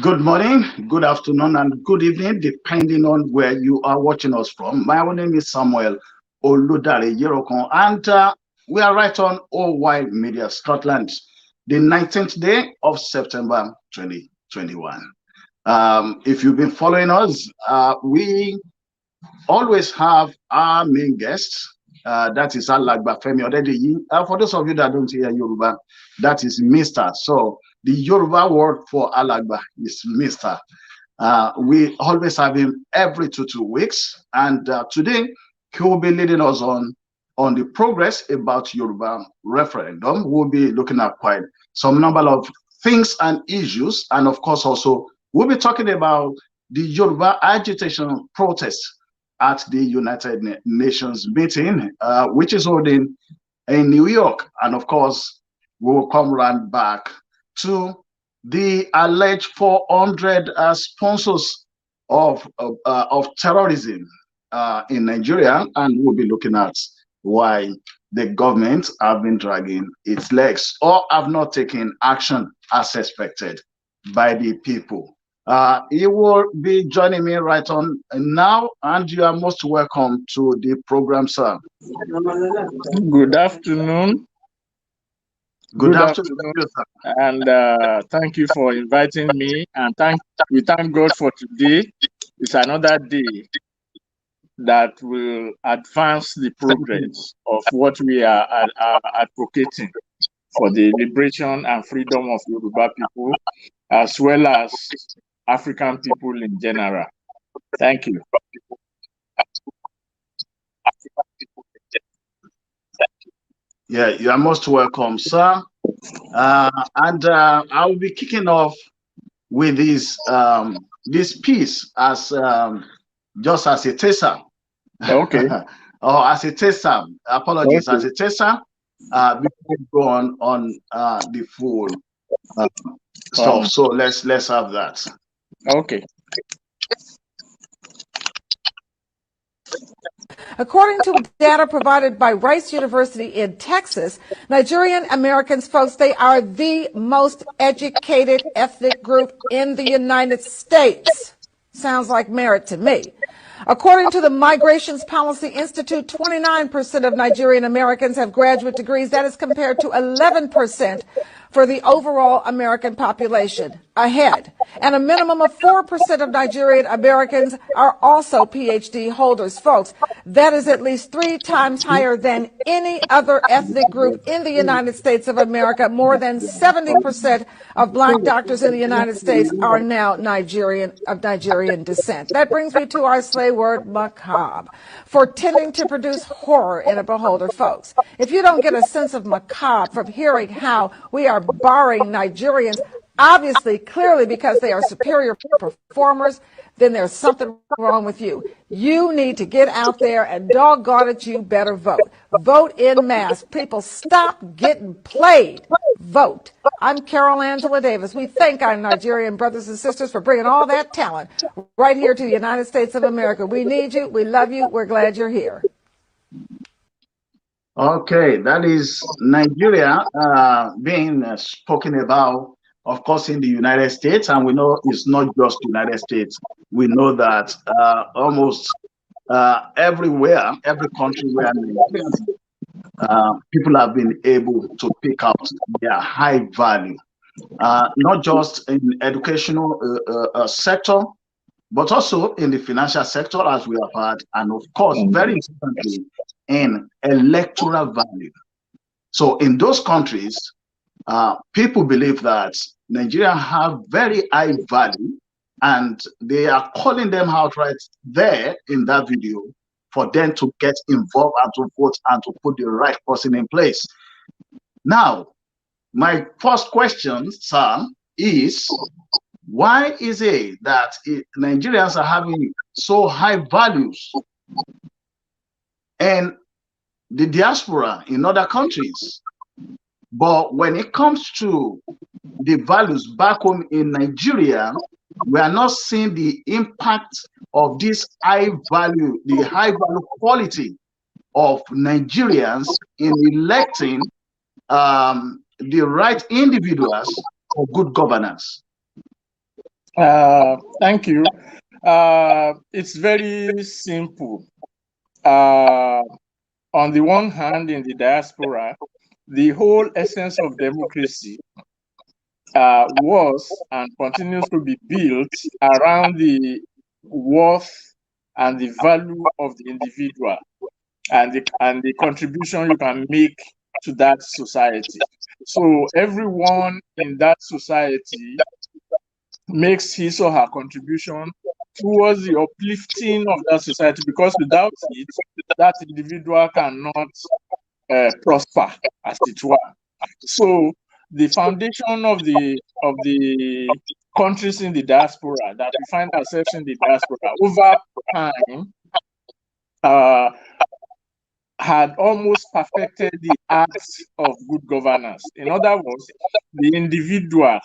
Good morning, good afternoon, and good evening, depending on where you are watching us from. My name is Samuel Oludare Yerokon, and we are right on OY Media Scotland, the 19th day of September 2021. If you've been following us, we always have our main guest. That is Alagba Femi Odedeyi. For those of you that don't hear Yoruba, that is Mr. So the Yoruba word for Alagba is Mr. We always have him every 2 weeks, and today he will be leading us on the progress about Yoruba referendum. We'll be looking at quite some number of things and issues, and of course also we'll be talking about the Yoruba agitation protest at the United Nations meeting, which is holding in New York. And of course, we will come round back to the alleged 400 sponsors of terrorism in Nigeria, and we'll be looking at why the government have been dragging its legs or have not taken action as expected by the people. He will be joining me right on now, and you are most welcome to the program, sir. Good afternoon. Good afternoon, sir. And thank you for inviting me. And we thank God for today. It's another day that will advance the progress of what we are advocating for the liberation and freedom of Yoruba people, as well as African people in general. Thank you. Yeah, you are most welcome, sir. And I will be kicking off with this piece as just as a taster. Okay. Or as a taster. Apologies, okay. As a taster. Before we go on the full stuff. So let's have that. Okay. According to data provided by Rice University in Texas, Nigerian Americans, folks, they are the most educated ethnic group in the United States. Sounds like merit to me. According to the Migrations Policy Institute, 29% of Nigerian Americans have graduate degrees. That is compared to 11% for the overall American population. Ahead. And a minimum of 4% of Nigerian Americans are also PhD holders, folks. That is at least 3 times higher than any other ethnic group in the United States of America. More than 70% of black doctors in the United States are now of Nigerian descent. That brings me to our slave word macabre, for tending to produce horror in a beholder, folks. If you don't get a sense of macabre from hearing how we are barring Nigerians, obviously, clearly because they are superior performers, then there's something wrong with you. You need to get out there and doggone it, you better vote. Vote en masse. People, stop getting played. Vote. I'm Carol Angela Davis. We thank our Nigerian brothers and sisters for bringing all that talent right here to the United States of America. We need you. We love you. We're glad you're here. Okay, that is Nigeria being spoken about, of course, in the United States, and we know it's not just the United States. We know that almost everywhere, every country where people have been able to pick out their high value, not just in educational sector, but also in the financial sector, as we have had, and of course, very importantly, in electoral value. So in those countries, people believe that Nigerians have very high value, and they are calling them out right there in that video for them to get involved and to vote and to put the right person in place. Now, my first question, sir, is why is it that Nigerians are having so high values and the diaspora in other countries, but when it comes to the values back home in Nigeria, we are not seeing the impact of this high value, the high value quality of Nigerians in electing the right individuals for good governance? Thank you. It's very simple. On the one hand, in the diaspora, the whole essence of democracy was and continues to be built around the worth and the value of the individual and the contribution you can make to that society. So everyone in that society makes his or her contribution towards the uplifting of that society, because without it, that individual cannot prosper, as it were. So the foundation of the countries in the diaspora, that we find ourselves in the diaspora over time, had almost perfected the acts of good governance. In other words, the individual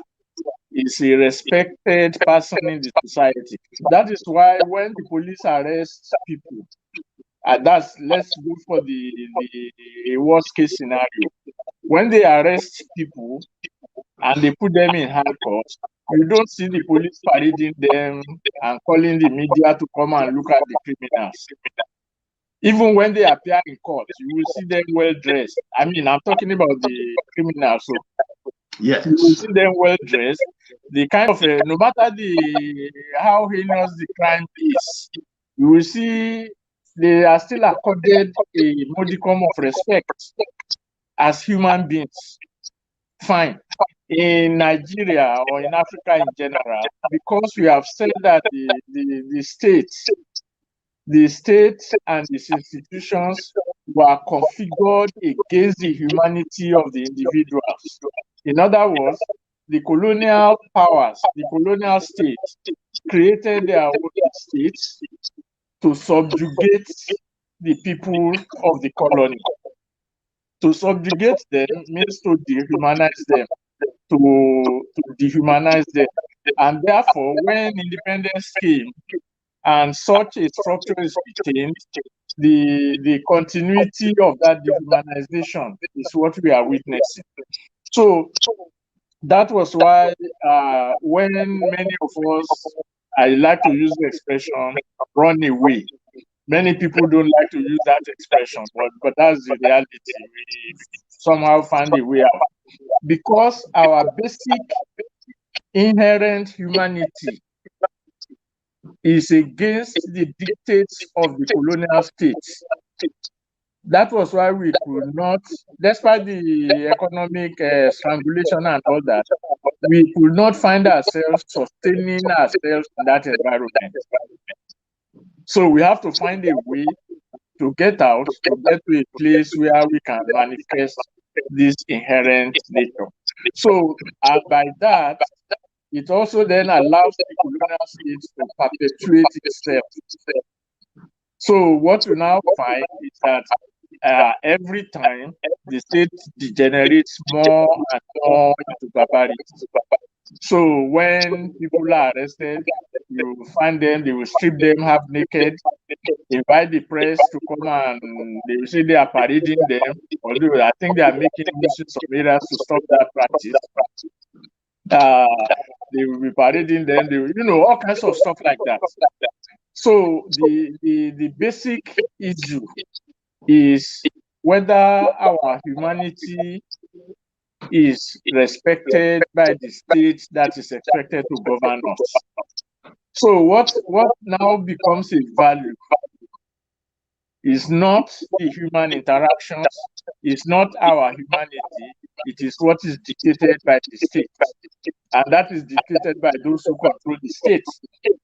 is a respected person in the society. That is why when the police arrest people, and let's go for the worst case scenario. When they arrest people and they put them in handcuffs, you don't see the police parading them and calling the media to come and look at the criminals. Even when they appear in court, you will see them well dressed. I mean, I'm talking about the criminals. So yes, you will see them well dressed. The kind of no matter how heinous the crime is, you will see they are still accorded a modicum of respect as human beings. Fine. In Nigeria or in Africa in general, because we have said that the state and its institutions were configured against the humanity of the individuals. In other words, the colonial powers, the colonial states, created their own states to subjugate the people of the colony. To subjugate them means to dehumanize them, to dehumanize them. And therefore, when independence came and such a structure is retained, the continuity of that dehumanization is what we are witnessing. So that was why when many of us, I like to use the expression, run away. Many people don't like to use that expression, but that's the reality. We somehow find a way out. Because our basic inherent humanity is against the dictates of the colonial states. That was why we could not, despite the economic strangulation and all that, we could not find ourselves sustaining ourselves in that environment. So we have to find a way to get out, to get to a place where we can manifest this inherent nature. So by that, it also then allows the colonial states to perpetuate itself. So what you now find is that every time the state degenerates more and more into barbarity. So when people are arrested, you find them, they will strip them half naked, invite the press to come and they will say they are parading them. Although I think they are making use of measures to stop that practice. They will be parading them, they will, all kinds of stuff like that. So the basic issue is whether our humanity is respected by the state that is expected to govern us. So what now becomes a value is not the human interactions, it's not our humanity, it is what is dictated by the state. And that is dictated by those who control the state.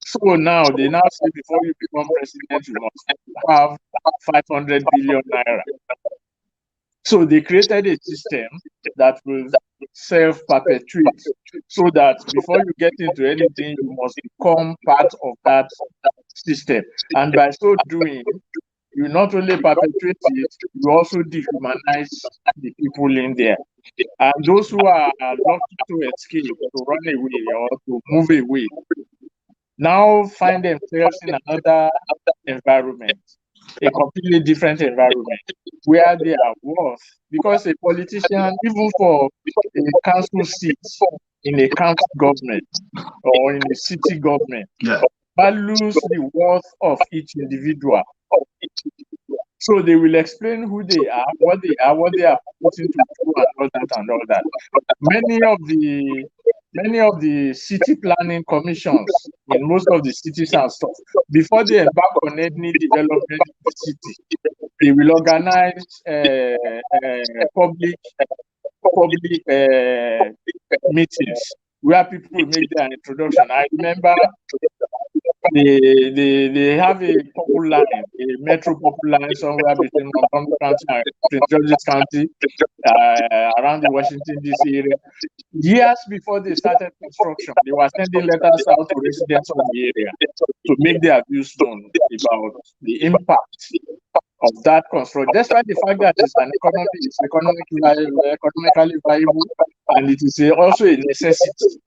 So now they now say before you become president, you must have 500 billion naira. So they created a system that will self-perpetuate, so that before you get into anything, you must become part of that system. And by so doing, you not only perpetuate it, you also dehumanize the people in there. And those who are lucky to escape, to run away or to move away, now find themselves in another environment, a completely different environment, where they are worth. Because a politician, even for a council seat, in a county government or in a city government Yeah. values the worth of each individual. So they will explain who they are, what they are putting to do, and all that and all that. Many of the city planning commissions in most of the cities and stuff, before they embark on any development in the city, they will organize public meetings where people will make their introduction. I remember they have a purple line, a metro purple line somewhere between Montgomery County and Prince George's County, around the Washington DC area. Years before they started construction, they were sending letters out to residents of the area to make their views known about the impact of that construction, despite the fact that it's economically viable and it is also a necessity.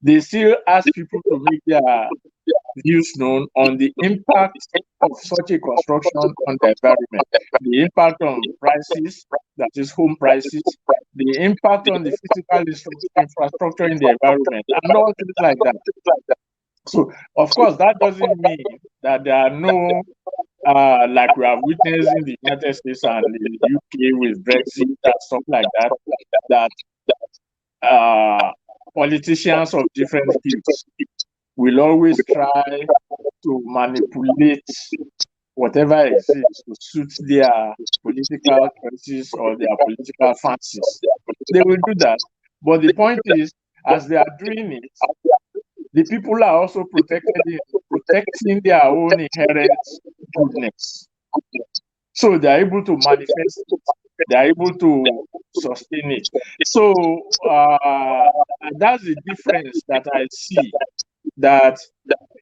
They still ask people to make their views known on the impact of such a construction on the environment, the impact on prices, that is home prices, the impact on the physical infrastructure in the environment, and all things like that. So, of course, that doesn't mean that there are no, like we have witnessed in the United States and in the UK with Brexit and stuff like that, politicians of different fields will always try to manipulate whatever exists to suit their political choices or their political fancies. They will do that. But the point is, as they are doing it, the people are also protecting their own inherent goodness. So they are able to manifest it. They are able to sustain it. So that's the difference that I see. That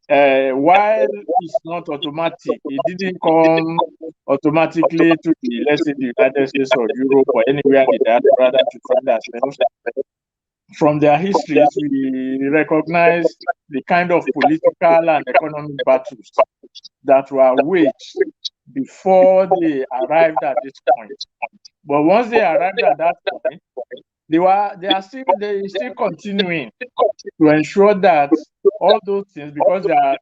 while it's not automatic, it didn't come automatically to the, let's say, the United States or Europe or anywhere in the diaspora that you find ourselves. From their histories, we recognize the kind of political and economic battles that were waged before they arrived at this point. But once they arrived at that point, they are still continuing to ensure that all those things, because they are,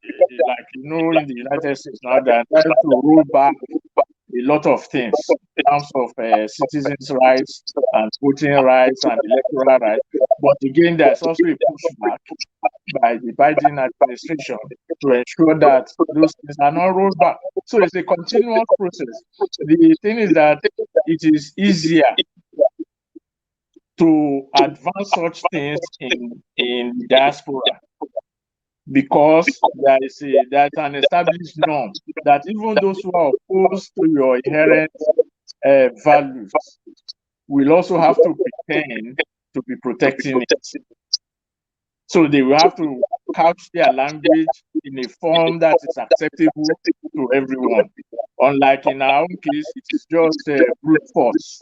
like in the United States now, they are trying to roll back a lot of things in terms of citizens' rights and voting rights and electoral rights. But again, there's also a pushback by the Biden administration to ensure that those things are not rolled back. So it's a continuous process. The thing is that it is easier to advance such things in diaspora because there's an established norm that even those who are opposed to your inherent values will also have to pretend to be protecting it. So they will have to couch their language in a form that is acceptable to everyone. Unlike in our own case, it is just brute force.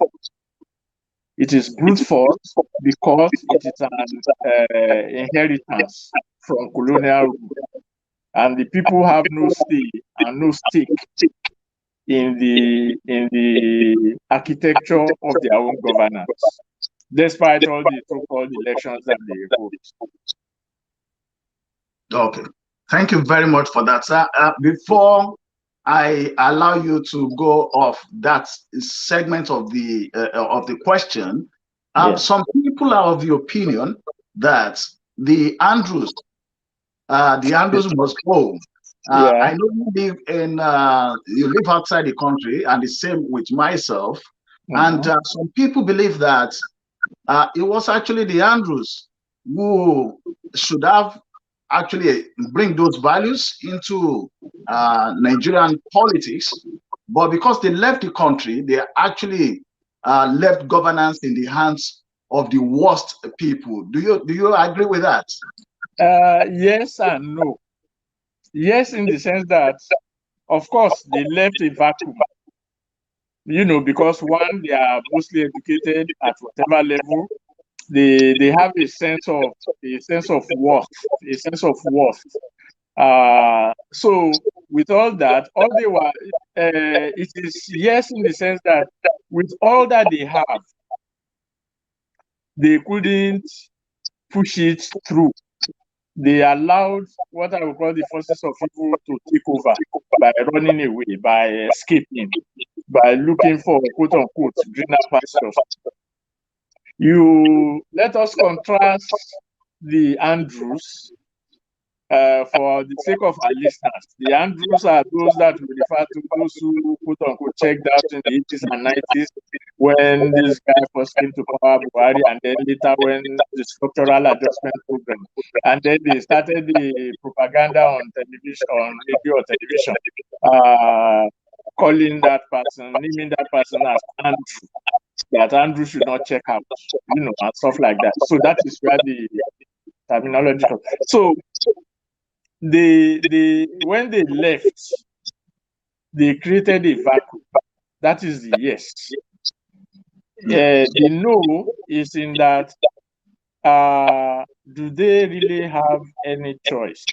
It is brute force because it is an inheritance from colonial rule, and the people have no say and no stake in the architecture of their own governance, despite all the so-called elections that they hold. Okay, thank you very much for that, sir. Before I allow you to go off that segment of the question, yes. Some people are of the opinion that the Andrews must go. I know you live outside the country, and the same with myself. And some people believe that it was actually the Andrews who should have actually bring those values into Nigerian politics, but because they left the country, they actually left governance in the hands of the worst people. Do you agree with that? Yes and no. Yes, in the sense that, of course, they left a vacuum. Because one, they are mostly educated at whatever level. They have a sense of worth, a sense of worth. So with all that, all they were, it is yes in the sense that with all that they have, they couldn't push it through. They allowed what I would call the forces of evil to take over by running away, by escaping, by looking for quote unquote greener pastures. You let us contrast the Andrews for the sake of our listeners. The Andrews are those that we refer to, those who quote unquote checked out in the 80s and 90s when this guy first came to power, Buhari, and then later when the structural adjustment program, and then they started the propaganda on television, on radio or television, calling that person, naming that person as Andrew, that Andrew should not check out, and stuff like that. So that is where the terminology comes. So when they left, they created a vacuum. That is the yes. The no is in that do they really have any choice?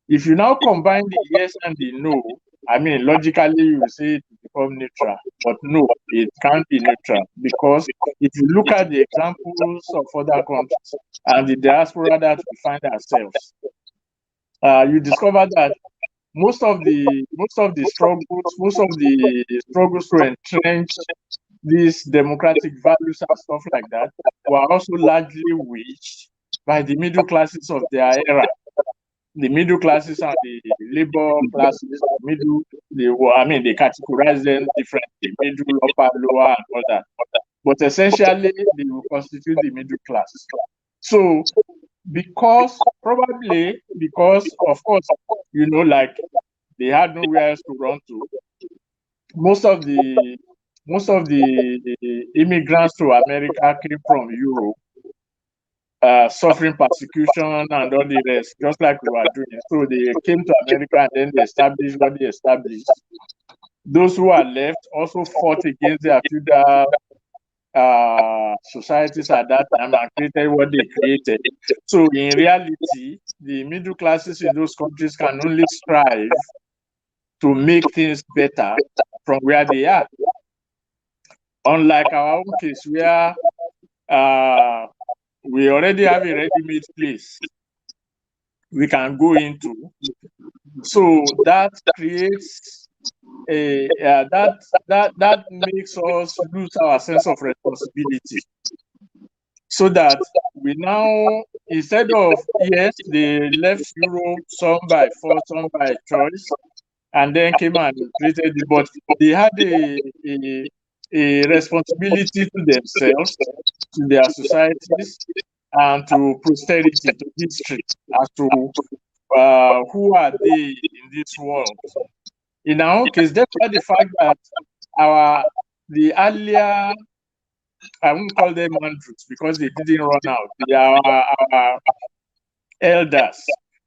If you now combine the yes and the no, I mean, logically you will say it become neutral, but no, it can't be neutral, because if you look at the examples of other countries and the diaspora that we find ourselves, you discover that most of the struggles to entrench these democratic values and stuff like that were also largely waged by the middle classes of their era. The middle classes and the labor classes, they categorize them differently, middle, upper, lower, and all that. But essentially, they will constitute the middle class. So, probably because, of course, like they had nowhere else to run to, most of the immigrants to America came from Europe, suffering persecution and all the rest, just like we were doing. So they came to America and then they established what they established. Those who are left also fought against their feudal societies at that time and created what they created. So in reality, the middle classes in those countries can only strive to make things better from where they are. Unlike our own case, where we already have a ready-made place we can go into. So that creates that makes us lose our sense of responsibility. So that we now, instead of, yes, they left Europe, some by force, some by choice, and then came and created it, but they had a responsibility to themselves, to their societies, and to posterity, to history, as to who are they in this world. In our own case, despite the fact that the earlier, I won't call them Andrews because they didn't run out. They are our elders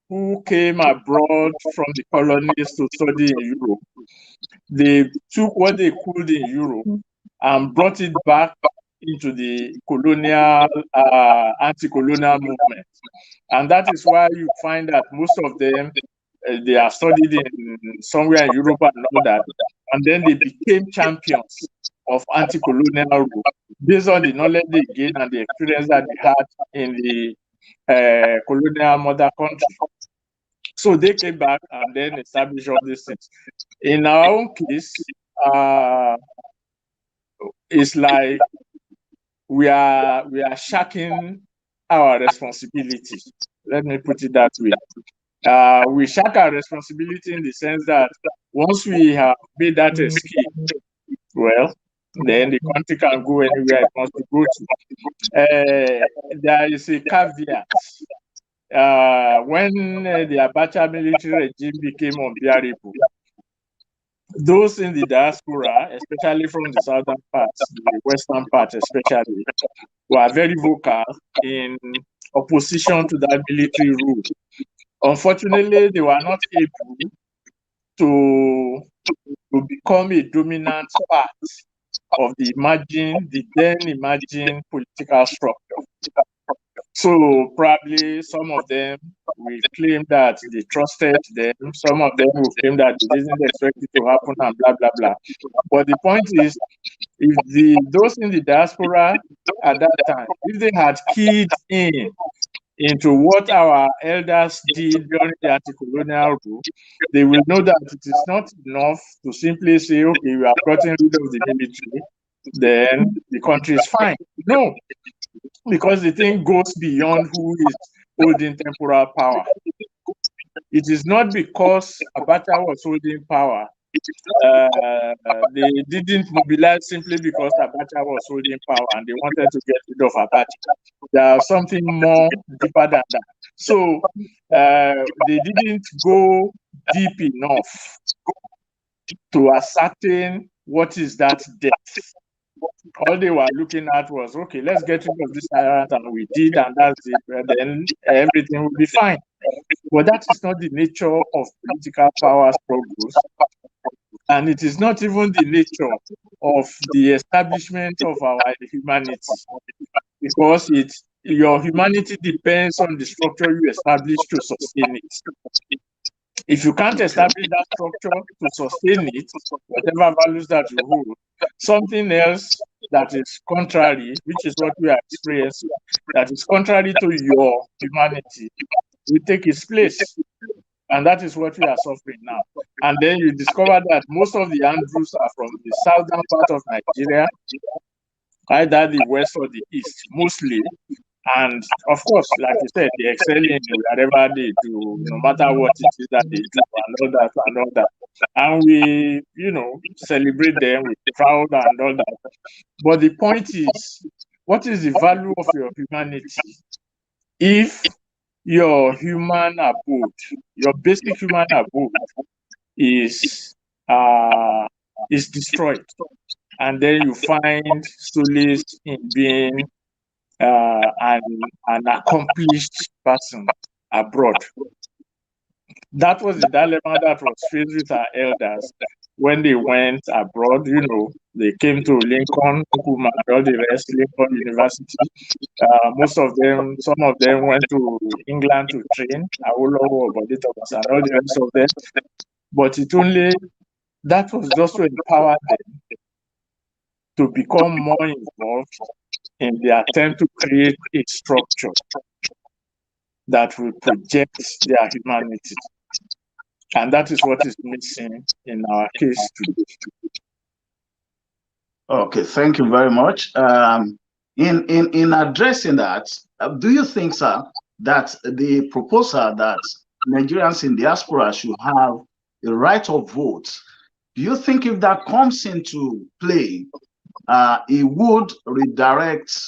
who came abroad from the colonies to study in Europe. They took what they could in Europe and brought it back into the colonial, anti-colonial movement. And that is why you find that most of them, they are studied in somewhere in Europe and all that. And then they became champions of anti-colonial rule based on the knowledge they gained and the experience that they had in the colonial mother country. So they came back and then established all these things. In our own case, it's like we are shirking our responsibility. Let me put it that way. We shirk our responsibility in the sense that once we have made that escape, well, then the country can go anywhere it wants to go to. There is a caveat. When the Abacha military regime became unbearable, those in the diaspora, especially from the southern parts, the western part especially, were very vocal in opposition to that military rule. Unfortunately, they were not able to become a dominant part of the then imagined political structure. So probably some of them will claim that they trusted them. Some of them will claim that they didn't expect it to happen and blah, blah, blah. But the point is, if those in the diaspora at that time, if they had keyed into what our elders did during the anti-colonial rule, they will know that it is not enough to simply say, okay, we have gotten rid of the military, then the country is fine. No, because the thing goes beyond who is holding temporal power. It is not because Abacha was holding power. They didn't mobilize simply because Abacha was holding power and they wanted to get rid of Abacha. There's something more deeper than that. So they didn't go deep enough to ascertain what is that depth. All they were looking at was, okay, let's get rid of this tyrant, and we did, and that's it. Then everything will be fine. But that is not the nature of political power struggles. And it is not even the nature of the establishment of our humanity, because your humanity depends on the structure you establish to sustain it. If you can't establish that structure to sustain it, whatever values that you hold, something else that is contrary, which is what we are experiencing, that is contrary to your humanity, will take its place. And that is what we are suffering now. And then you discover that most of the Andrews are from the southern part of Nigeria, either the west or the east, mostly. And of course, like you said, they excel in whatever they do, no matter what it is that they do, and all that, and all that. And we, celebrate them, we're proud and all that. But the point is, what is the value of your humanity if your human abode, your basic human abode is destroyed, and then you find solace in being an accomplished person abroad? That was the dilemma that was faced with our elders when they went abroad. They came to Lincoln, Nkrumah, and all the rest, Lincoln University. Some of them went to England to train, Awolowo, Obaditomas, and all the rest of them. But that was just to empower them to become more involved in the attempt to create a structure that will project their humanity. And that is what is missing in our case today. Okay, thank you very much. In addressing that, do you think, sir, that the proposal that Nigerians in diaspora should have the right of vote, do you think if that comes into play, it would redirect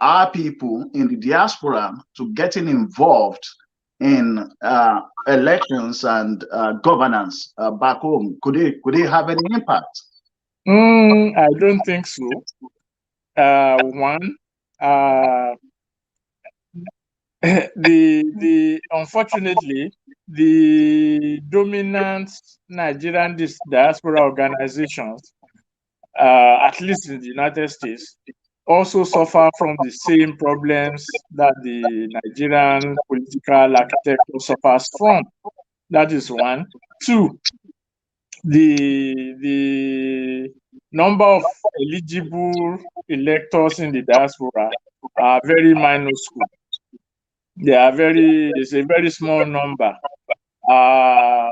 our people in the diaspora to getting involved in elections and governance back home? Could it have any impact? I don't think so. Unfortunately, the dominant Nigerian diaspora organizations, at least in the United States, also suffer from the same problems that the Nigerian political architecture suffers from. That is one. Two, the number of eligible electors in the diaspora are very minuscule. It's a very small number. I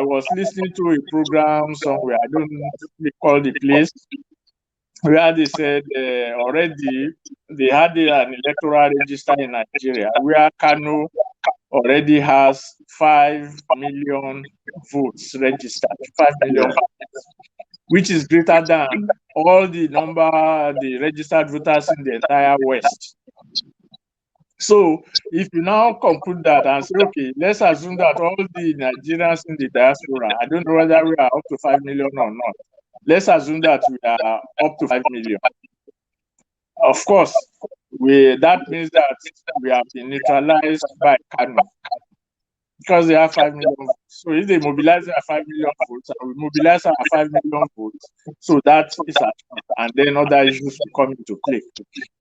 was listening to a program somewhere, I don't recall the place, where they said already they had an electoral register in Nigeria where Kano already has 5 million votes registered, 5 million votes, which is greater than all the registered voters in the entire West. So if you now conclude that and say, okay, let's assume that all the Nigerians in the diaspora, I don't know whether we are up to 5 million or not. Let's assume that we are up to 5 million. Of course, that means that we have been neutralized by Kano because they have 5 million votes. So if they mobilize their 5 million votes, and we mobilize our 5 million votes, so that is and then other issues will come into play.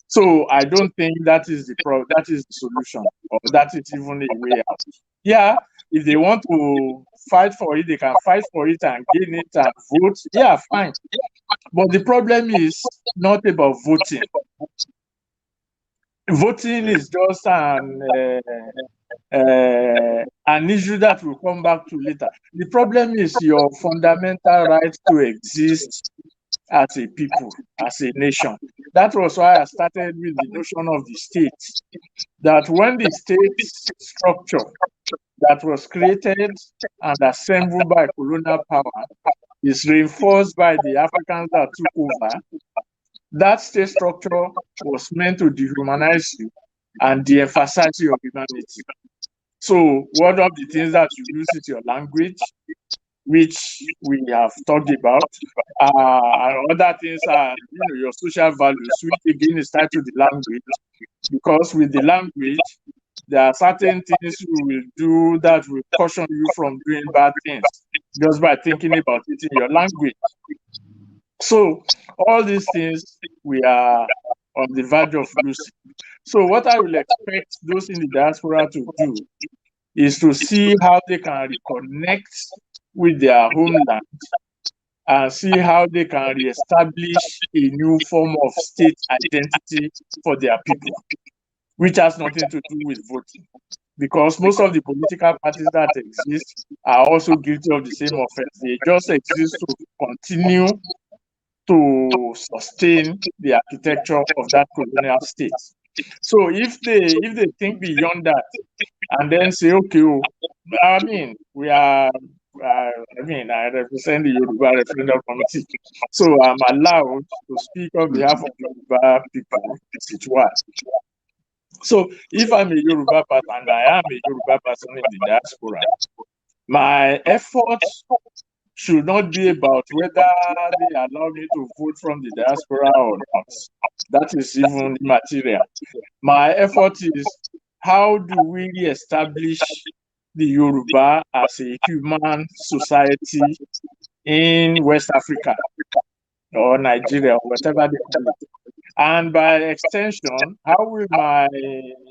So I don't think that is the solution, or that is even a way out. Yeah, If they want to fight for it, they can fight for it and gain it and vote. Yeah, fine. But the problem is not about voting. Voting is just an issue that we'll come back to later. The problem is your fundamental right to exist as a people, as a nation. That was why I started with the notion of the state. That when the state structure that was created and assembled by colonial power is reinforced by the Africans that took over, that state structure was meant to dehumanize you and de-emphasize your humanity. So one of the things that you use is your language, which we have talked about. Other things are, your social values, which again is tied to the language, because with the language, there are certain things you will do that will caution you from doing bad things just by thinking about it in your language. So all these things we are on the verge of losing. So what I will expect those in the diaspora to do is to see how they can reconnect with their homeland and see how they can reestablish a new form of state identity for their people, which has nothing to do with voting. Because most of the political parties that exist are also guilty of the same offense. They just exist to continue to sustain the architecture of that colonial state. So if they think beyond that and then say, okay, I mean, I represent the Yoruba Referendum Committee, so I'm allowed to speak on behalf of Yoruba people, as it were. So if I'm a Yoruba person, and I am a Yoruba person in the diaspora, my efforts should not be about whether they allow me to vote from the diaspora or not. That is even immaterial. My effort is, how do we establish the Yoruba as a human society in West Africa or Nigeria or whatever they call it? And by extension, how will my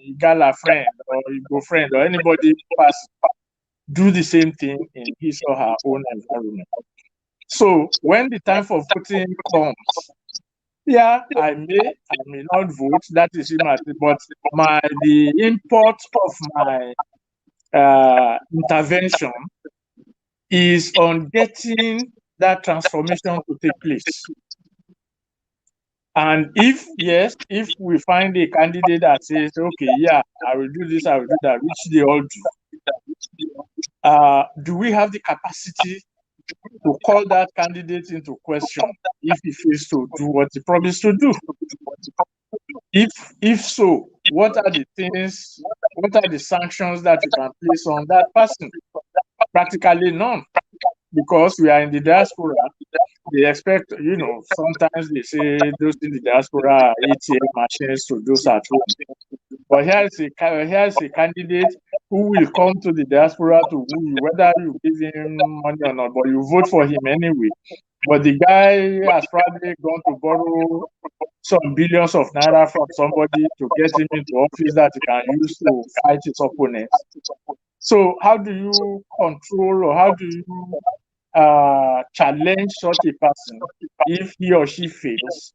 Igala friend or Igbo friend or anybody pass do the same thing in his or her own environment? So when the time for voting comes, yeah, I may not vote. That is immaterial. But the import of my intervention is on getting that transformation to take place. And if we find a candidate that says, okay, yeah, I will do this, I will do that, which they all do we have the capacity to call that candidate into question if he fails to do what he promised to do? If so, what are the sanctions that you can place on that person? Practically none, because we are in the diaspora. They expect, sometimes they say those in the diaspora are ATM machines to those at home. But here is a candidate who will come to the diaspora to woo you, whether you give him money or not, but you vote for him anyway. But the guy has probably gone to borrow some billions of naira from somebody to get him into office that he can use to fight his opponents. So how do you control, or how do you challenge such a person if he or she fails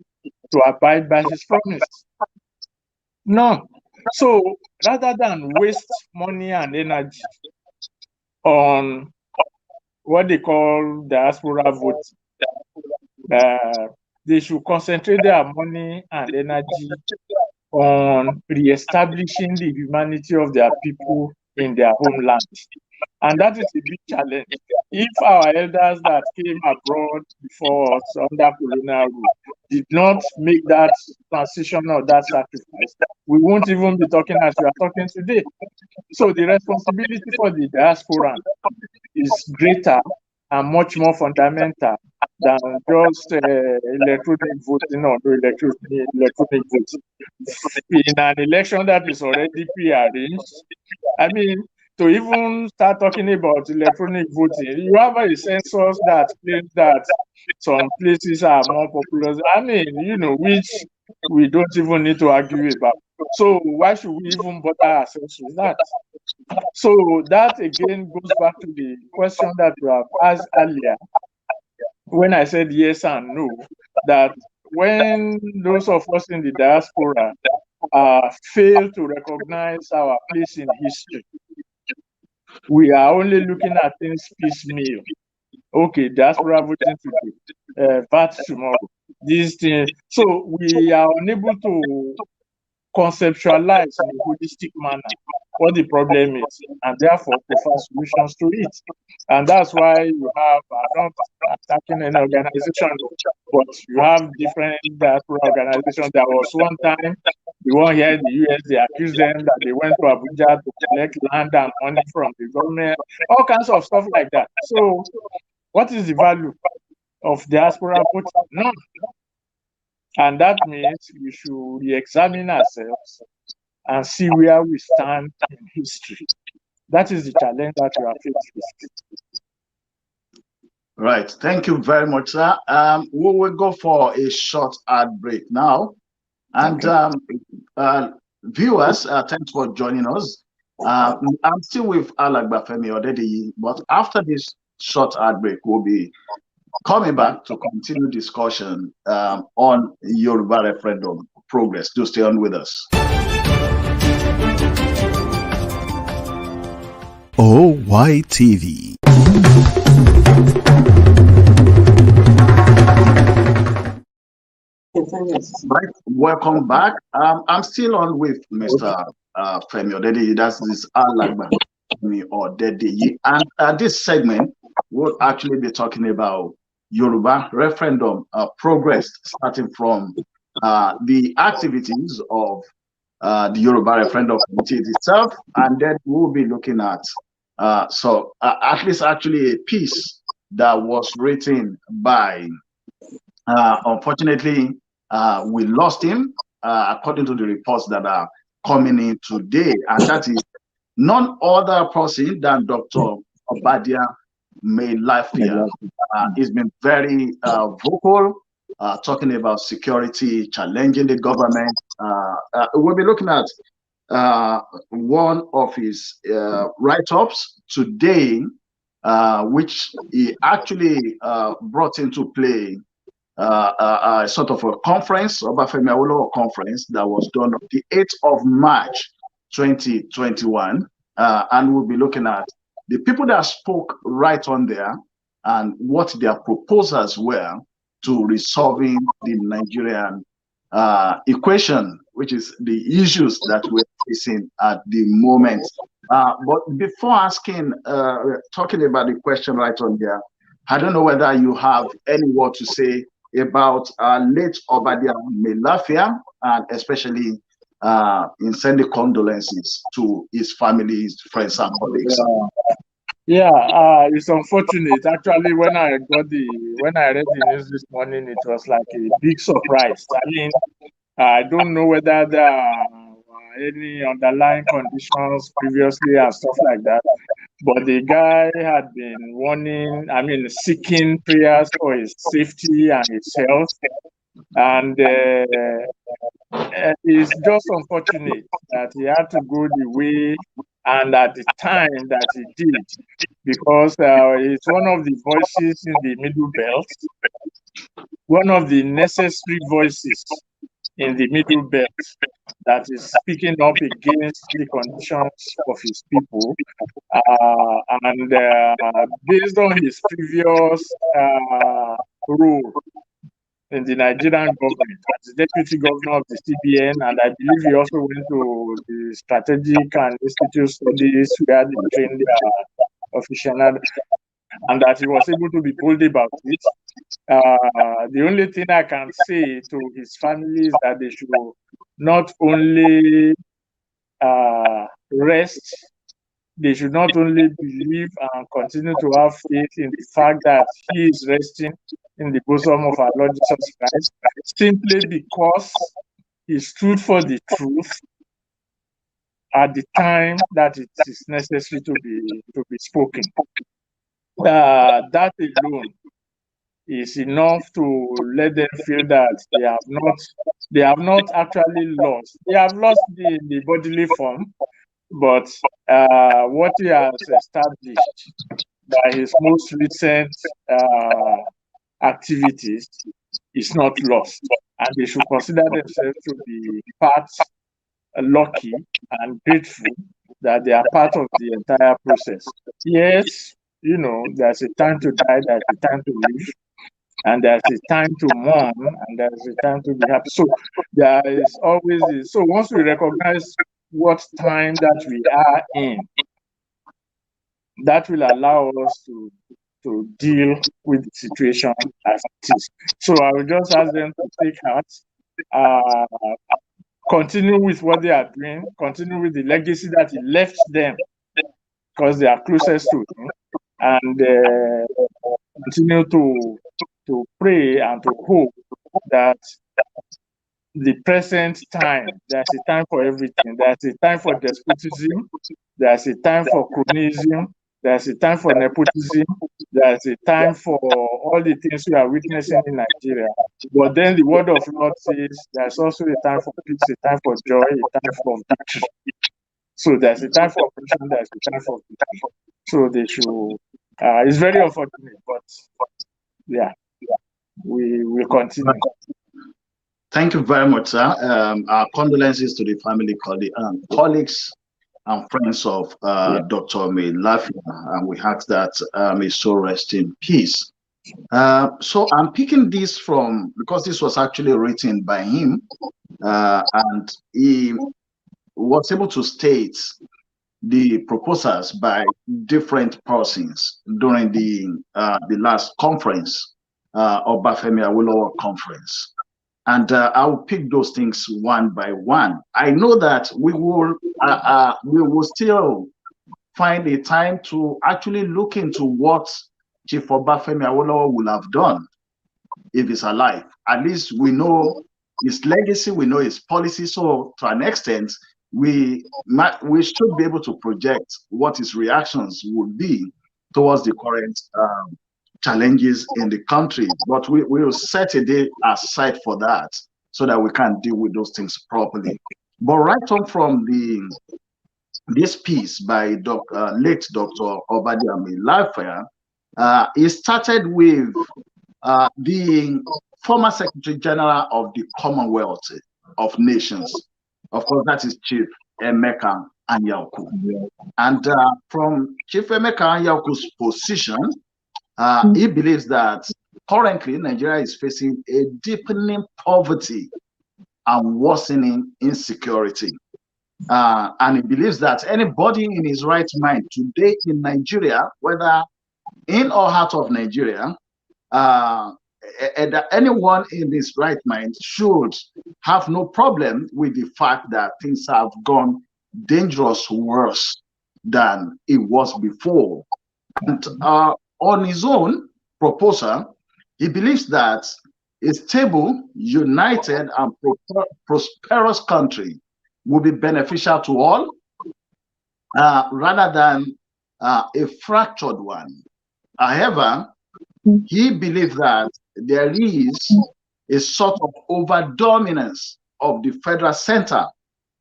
to abide by his promise? No. So rather than waste money and energy on what they call diaspora voting, they should concentrate their money and energy on re-establishing the humanity of their people in their homeland. And that is a big challenge. If our elders that came abroad before us under colonial rule did not make that transition or that sacrifice, we won't even be talking as we are talking today. So the responsibility for the diaspora is greater and much more fundamental than just electronic voting or electronic voting. In an election that is already pre-arranged, I mean, to even start talking about electronic voting, you have a census that claims that some places are more populous. I mean, which we don't even need to argue about. So why should we even bother ourselves with that? So that again goes back to the question that you have asked earlier when I said yes and no, that when those of us in the diaspora fail to recognize our place in history, we are only looking at things piecemeal. Okay, diaspora voting today, VAT tomorrow, these things. So we are unable to conceptualize in a holistic manner what the problem is, and therefore provide solutions to it. And that's why you have, I'm not attacking any organization, but you have different diaspora organizations. There was one time, the one here in the US, they accused them that they went to Abuja to collect land and money from the government, all kinds of stuff like that. So what is the value of diaspora voting? None. And that means we should re-examine ourselves and see where we stand in history. That is the challenge that we are faced with. Right. Thank you very much, sir. We will go for a short ad break now. And viewers, thanks for joining us. I'm still with Alagba Femi Odediyi, but after this short ad break, we'll be coming back to continue discussion on Yoruba Referendum progress. Do stay on with us. OYTV. Right, welcome back. I'm still on with Mr. Femi Odediyi. That's this Alagba Femi Odediyi, and this segment will actually be talking about Yoruba Referendum progress, starting from the activities of the Yoruba Referendum Committee itself, and then we'll be looking at at least actually a piece that was written by unfortunately, we lost him, according to the reports that are coming in today, and that is none other person than Dr. Obadia Melafia. He's been very vocal, talking about security, challenging the government. We'll be looking at one of his write-ups today, which he actually brought into play sort of a conference, Obafemi Awolowo conference, that was done on the 8th of March 2021. And we'll be looking at the people that spoke right on there and what their proposals were to resolving the Nigerian equation, which is the issues that we're facing at the moment. But before talking about the question right on there, I don't know whether you have any word to say about late Obadia Melafia, and especially in sending condolences to his family, his friends, and colleagues. It's unfortunate. Actually, when I read the news this morning, it was like a big surprise. I mean, I don't know whether there are any underlying conditions previously and stuff like that. But the guy had been seeking prayers for his safety and his health. And it's just unfortunate that he had to go the way and at the time that he did, because it's one of the voices in the Middle Belt, one of the necessary voices in the Middle Belt that is speaking up against the conditions of his people. And based on his previous role in the Nigerian government as the deputy governor of the CBN, and I believe he also went to the strategic and institute studies where they trained their officials, and that he was able to be bold about it. The only thing I can say to his family is that they should not only rest, they should not only believe and continue to have faith in the fact that he is resting in the bosom of our Lord Jesus Christ, simply because he stood for the truth at the time that it is necessary to be spoken. That alone is enough to let them feel that they have not actually lost. They have lost the bodily form, but what he has established by his most recent activities is not lost, and they should consider themselves to be part lucky and grateful that they are part of the entire process. Yes, there's a time to die, there's a time to live, and there's a time to mourn, and there's a time to be happy. So there is always this. So once we recognize what time that we are in, that will allow us to deal with the situation as it is. So I will just ask them to take heart, continue with what they are doing, continue with the legacy that he left them, because they are closest to him, and continue to pray and to hope that the present time, there's a time for everything. There's a time for despotism, there's a time for cronyism, there's a time for nepotism, there's a time for all the things we are witnessing in Nigeria. But then the word of God says there's also a time for peace, a time for joy, a time for victory. So there's a time for oppression, there's a time for victory. So they should, it's very unfortunate, but yeah, we will continue. Thank you very much, sir. Our condolences to the family, colleagues, and friends of Dr. May Lafia, and we ask that may so rest in peace. So I'm picking this from, because this was actually written by him, and he was able to state the proposals by different persons during the last conference, Obafemi Awolowo conference. And I'll pick those things one by one. I know that we will still find a time to actually look into what Chief Obafemi Awolowo will have done if he's alive. At least we know his legacy, we know his policy. So to an extent, we should be able to project what his reactions would be towards the current challenges in the country, but we will set a day aside for that so that we can deal with those things properly. But right on from this piece by late Dr. Obadiah Lafia, it started with the former Secretary General of the Commonwealth of Nations. Of course, that is Chief Emeka Anyaoku. And from Chief Emeka Anyauku's position, he believes that currently Nigeria is facing a deepening poverty and worsening insecurity. And he believes that anybody in his right mind today in Nigeria, whether in or out of Nigeria, anyone in his right mind should have no problem with the fact that things have gone dangerous worse than it was before. And on his own proposal, he believes that a stable, united, and prosperous country will be beneficial to all, rather than a fractured one. However, he believes that there is a sort of over-dominance of the federal center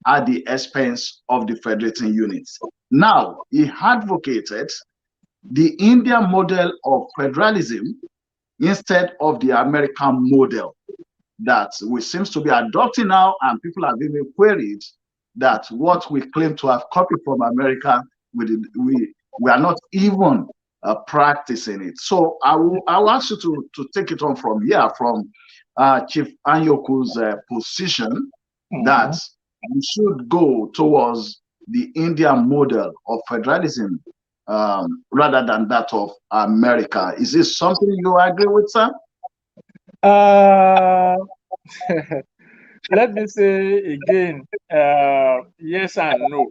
at the expense of the federating units. Now, he advocated the Indian model of federalism instead of the American model that we seems to be adopting now, and people have even queried that what we claim to have copied from America, we are not even practicing it. So I will ask you to take it on from here, from Chief Anyaoku's position that we should go towards the Indian model of federalism rather than that of America. Is this something you agree with, sir? Let me say again, yes and no.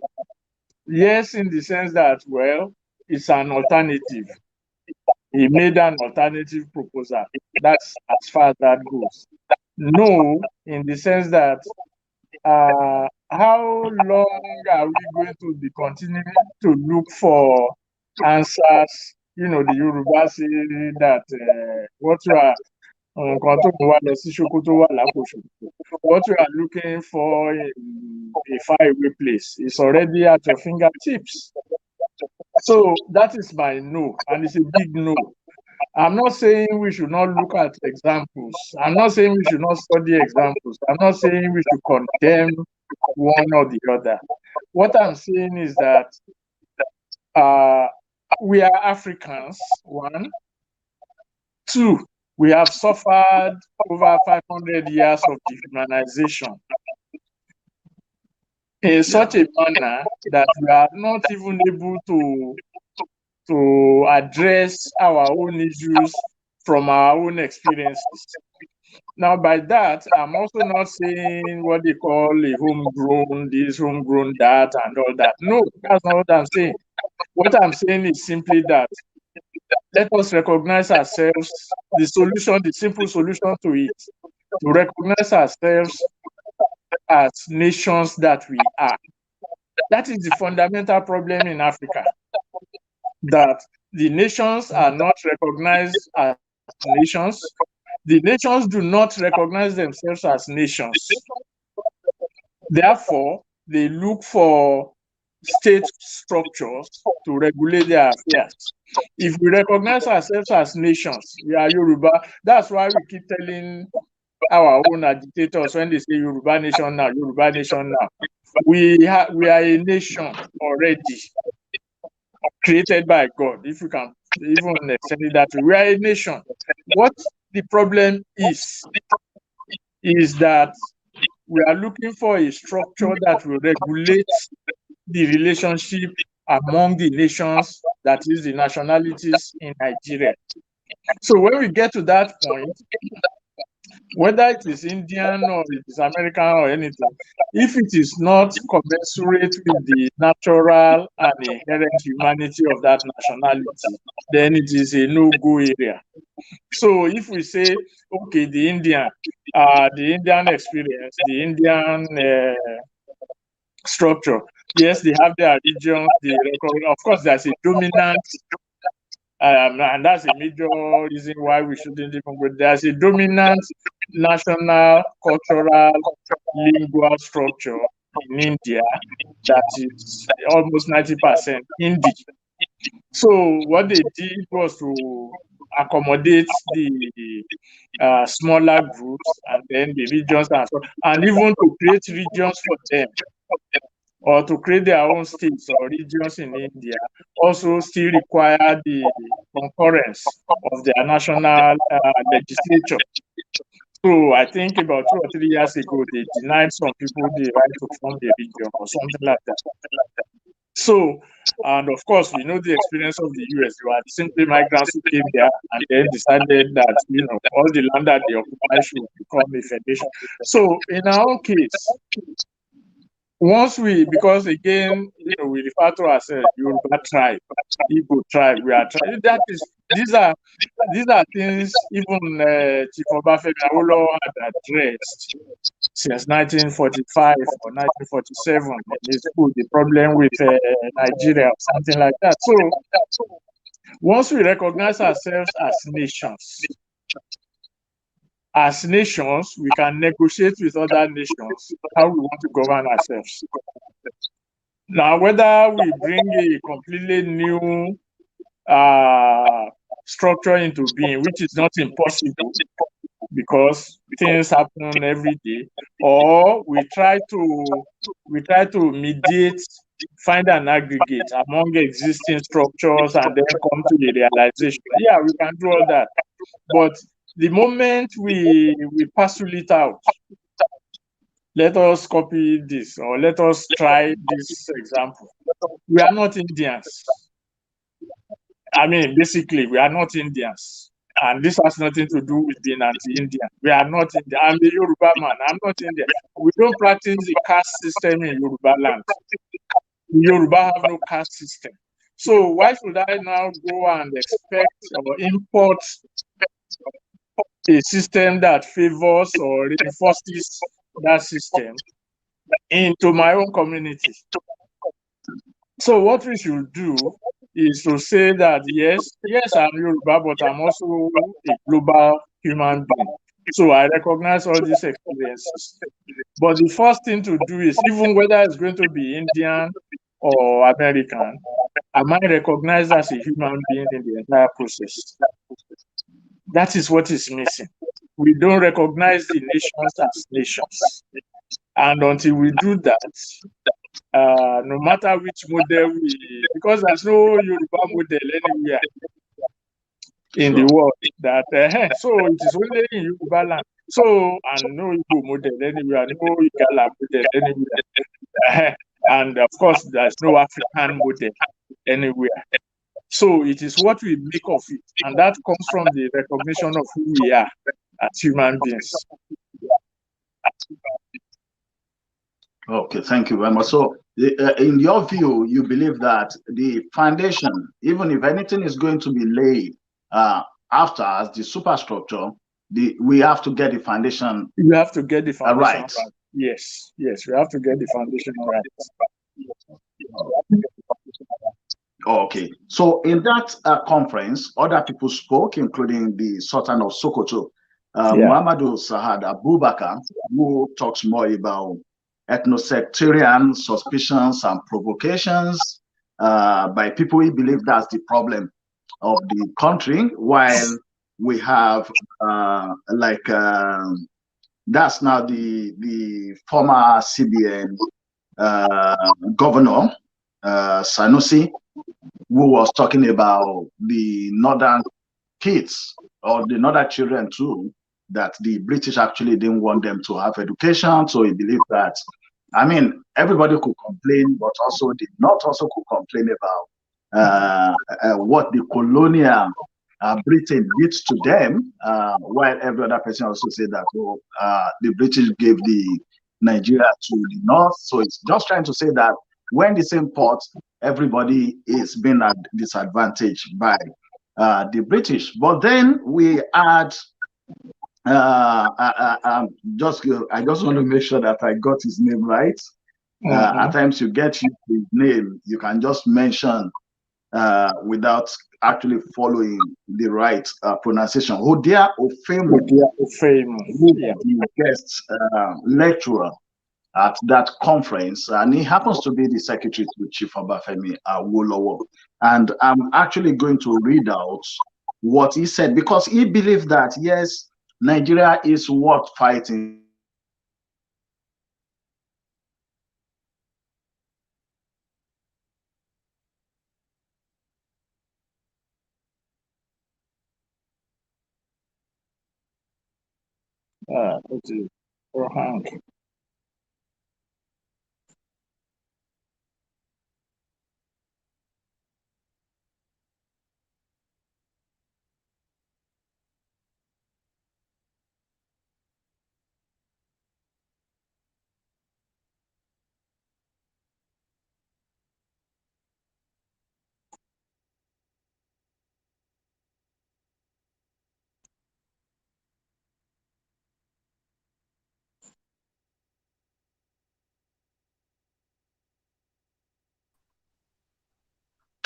Yes, in the sense that, well, it's an alternative. He made an alternative proposal. That's as far as that goes. No, in the sense that how long are we going to be continuing to look for answers? The Yoruba say that what you are What we are looking for in a faraway place is already at your fingertips. So that is my no, and it's a big no. I'm not saying we should not look at examples. I'm not saying we should not study examples. I'm not saying we should condemn one or the other. What I'm saying is that we are Africans, one. Two, we have suffered over 500 years of dehumanization in such a manner that we are not even able to address our own issues from our own experiences. Now, by that, I'm also not saying what they call a homegrown this, homegrown that, and all that. No, that's not what I'm saying. What I'm saying is simply that let us recognize ourselves, the solution, the simple solution to it, to recognize ourselves as nations that we are. That is the fundamental problem in Africa, that the nations are not recognized as nations. The nations do not recognize themselves as nations. Therefore, they look for state structures to regulate their affairs. If we recognize ourselves as nations, we are Yoruba. That's why we keep telling our own agitators when they say Yoruba nation now, Yoruba nation now. We are a nation already, created by God, if you can even extend it that way. We are a nation. What the problem is that we are looking for a structure that will regulate the relationship among the nations, that is the nationalities in Nigeria. So when we get to that point, whether it is Indian or it is American or anything, if it is not commensurate with the natural and inherent humanity of that nationality, then it is a no-go area. So if we say, okay, the Indian experience, the Indian structure, yes, they have their regions, of course, there's a dominant, and that's a major reason why we shouldn't even go. There's a dominant national, cultural, lingual structure in India that is almost 90% Hindi. So what they did was to accommodate the smaller groups and then the regions and even to create regions for them, or to create their own states or regions in India, also still require the concurrence of their national legislature. So I think about 2 or 3 years ago, they denied some people the right to form the region or something like that. So, and of course, we know the experience of the US. You are simply migrants who came there and then decided that, all the land that they occupy should become a federation. So in our own case, because again, we refer to ourselves Yoruba tribe, Igbo tribe, we are tribe. These are things even Chief Obafemi Awolowo had addressed since 1945 or 1947 in his book, The Problem with Nigeria, or something like that. So once we recognize ourselves as nations, we can negotiate with other nations how we want to govern ourselves. Now, whether we bring a completely new structure into being, which is not impossible because things happen every day, or we try to mediate, find an aggregate among existing structures and then come to the realization. Yeah, we can do all that. But the moment we parcel it out, let us copy this or let us try this example. We are not Indians. I mean, basically, we are not Indians. And this has nothing to do with being anti-Indian. We are not Indian. I'm a Yoruba man. I'm not Indian. We don't practice the caste system in Yoruba land. Yoruba have no caste system. So why should I now go and expect or import a system that favors or reinforces that system into my own community? So what we should do is to say that yes, I'm Yoruba, but I'm also a global human being. So I recognize all these experiences. But the first thing to do is, even whether it's going to be Indian or American, am I recognized as a human being in the entire process? That is what is missing. We don't recognize the nations as nations. And until we do that, no matter which model because there's no Yoruba model anywhere in the world that, so it is only in Yoruba land. So, and no Igbo model anywhere, no Igala model anywhere. And of course, there's no African model anywhere. So it is what we make of it. And that comes from the recognition of who we are as human beings. Okay, thank you very much. So, in your view, you believe that the foundation, even if anything is going to be laid after as the superstructure, we have to get the foundation. You have to get the foundation right. Yes, yes, we have to get the foundation right. Okay, so in that conference, other people spoke, including the Sultan of Sokoto, Muhammadu Sahad Abubakar, who talks more about ethno-sectarian suspicions and provocations by people who believe that's the problem of the country, while we have that's now the former CBN governor, Sanusi, who was talking about the northern kids or the northern children too, that the British actually didn't want them to have education. So he believed that, I mean, everybody could complain, but also the North also could complain about what the colonial Britain did to them, while every other person also said that the British gave the Nigeria to the North. So it's just trying to say that when the same pot, everybody is being at disadvantage by the British. But then we add, I just want to make sure that I got his name right. At times you get his name, you can just mention without actually following the right pronunciation. Odia Ofemu, the guest lecturer at that conference, and he happens to be the secretary to Chief Obafemi Awolowo. And I'm actually going to read out what he said, because he believed that, yes, Nigeria is worth fighting.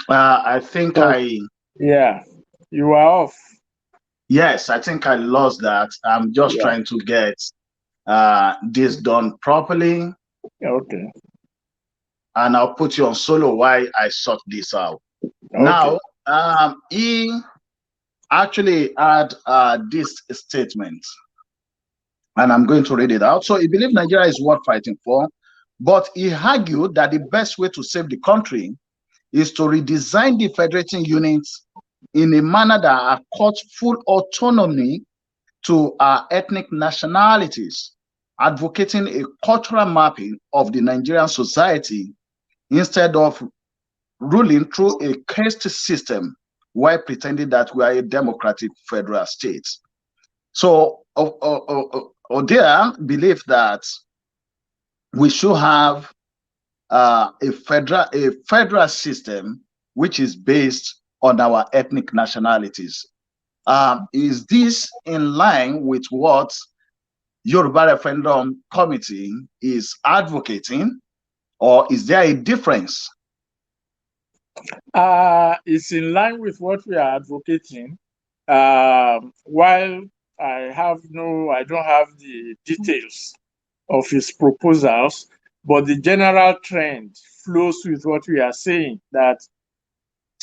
I think yeah, you are off. Yes, I think I lost that. I'm just trying to get this done properly. Okay. And I'll put you on solo while I sort this out. Okay. Now, he actually had this statement, and I'm going to read it out. So he believed Nigeria is worth fighting for, but he argued that the best way to save the country is to redesign the federating units in a manner that accords full autonomy to our ethnic nationalities, advocating a cultural mapping of the Nigerian society instead of ruling through a caste system while pretending that we are a democratic federal state. So Odia believed that we should have a federal system which is based on our ethnic nationalities. Is this in line with what Yoruba Referendum Committee is advocating, or is there a difference? It's in line with what we are advocating. While I don't have the details of his proposals, but the general trend flows with what we are saying, that,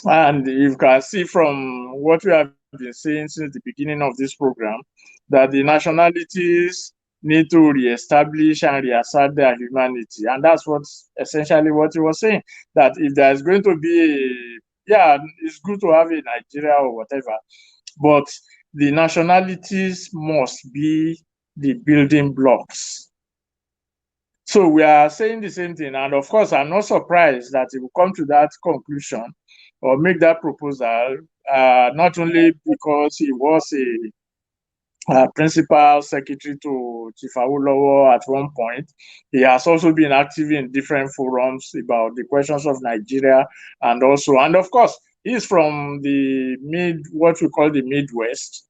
and you can see from what we have been saying since the beginning of this program, that the nationalities need to reestablish and reassert their humanity. And that's essentially what he was saying, that if there's going to be it's good to have a Nigeria or whatever, but the nationalities must be the building blocks. So we are saying the same thing. And of course, I'm not surprised that he will come to that conclusion or make that proposal, not only because he was a principal secretary to Chief Awolowo at one point. He has also been active in different forums about the questions of Nigeria, and of course, he's from what we call the Midwest,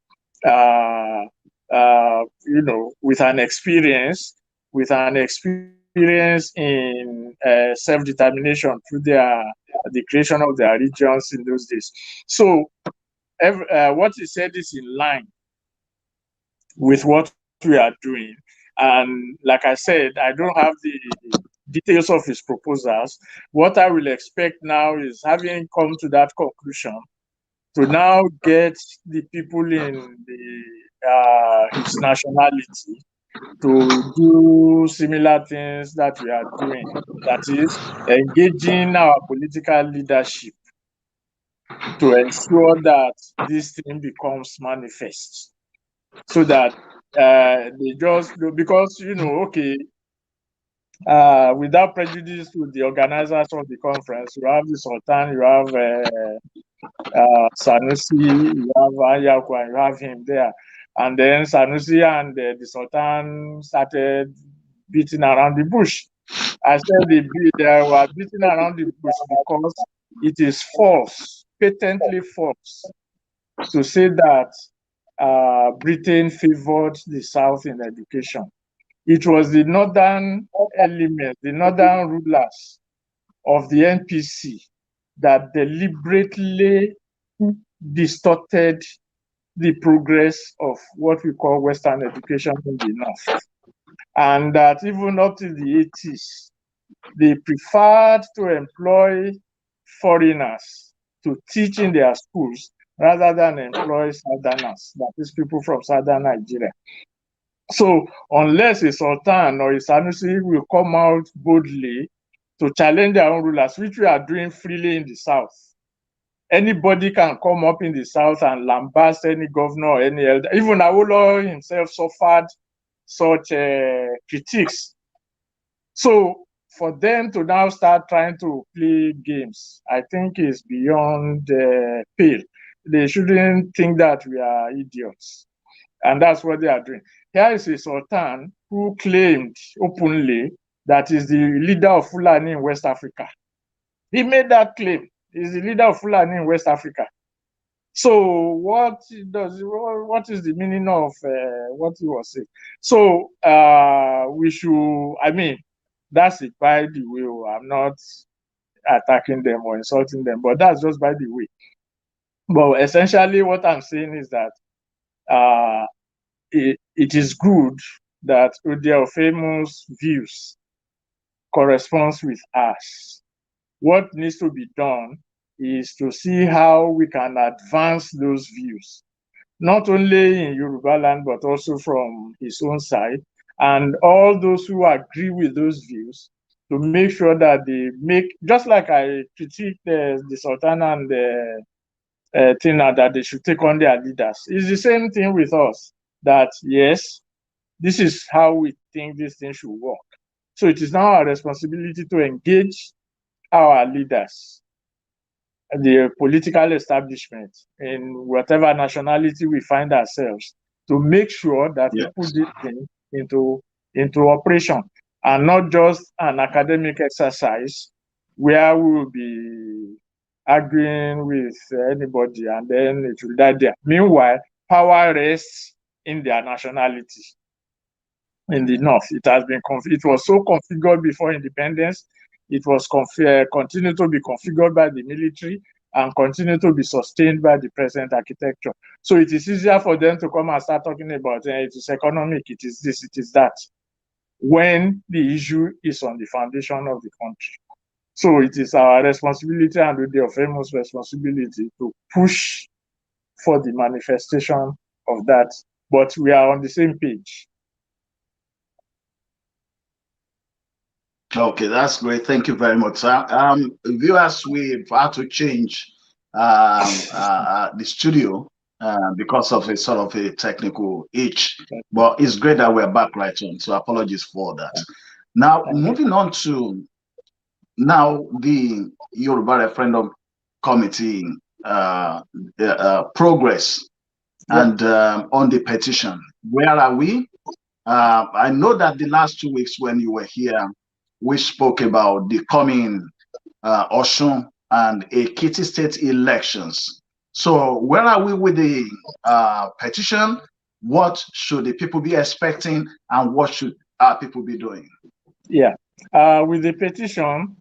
with an experience in self-determination through the creation of their regions in those days. So what he said is in line with what we are doing. And like I said, I don't have the details of his proposals. What I will expect now is, having come to that conclusion, to now get the people in his nationality to do similar things that we are doing. That is, engaging our political leadership to ensure that this thing becomes manifest, so that they just do, because without prejudice to the organizers of the conference, you have the Sultan, you have Sanusi, you have Ayakwa, you have him there. And then Sanusi and the Sultan started beating around the bush. I said they were beating around the bush because it is false, patently false, to say that Britain favored the South in education. It was the northern elements, the northern rulers of the NPC, that deliberately distorted the progress of what we call Western education in the North. And that even up to the 80s, they preferred to employ foreigners to teach in their schools rather than employ Southerners, that is, people from Southern Nigeria. So unless a Sultan or a Sanusi will come out boldly to challenge their own rulers, which we are doing freely in the South, anybody can come up in the South and lambast any governor or any elder. Even Awolowo himself suffered such critiques. So for them to now start trying to play games, I think is beyond pale. They shouldn't think that we are idiots. And that's what they are doing. Here is a Sultan who claimed openly that is the leader of Fulani in West Africa. He made that claim. He's the leader of Fulani in West Africa. So what is the meaning of what he was saying? So that's it, by the way. I'm not attacking them or insulting them, but that's just by the way. But essentially what I'm saying is that it is good that Odeofemu's views corresponds with us. What needs to be done is to see how we can advance those views, not only in Yoruba land, but also from his own side, and all those who agree with those views, to make sure that they make, just like I critique the Sultan and the Tina, that they should take on their leaders. It's the same thing with us, that yes, this is how we think this thing should work. So it is now our responsibility to engage our leaders, the political establishment, in whatever nationality we find ourselves, to make sure that we put this thing into operation, and not just an academic exercise where we will be arguing with anybody and then it will die there. Meanwhile, power rests in their nationality. In the North, it was so configured before independence. It was continued to be configured by the military, and continue to be sustained by the present architecture. So it is easier for them to come and start talking about it is economic, it is this, it is that, when the issue is on the foundation of the country. So it is our responsibility and the famous responsibility to push for the manifestation of that. But we are on the same page. Okay, that's great. Thank you very much, sir. Viewers, we've had to change the studio because of a sort of a technical itch, but it's great that we're back right on. So apologies for that. Now, moving on to now the Yoruba Referendum Committee progress and on the petition. Where are we? I know that the last 2 weeks when you were here, we spoke about the coming Osun and Ekiti state elections. So where are we with the petition? What should the people be expecting, and what should people be doing? Yeah, with the petition,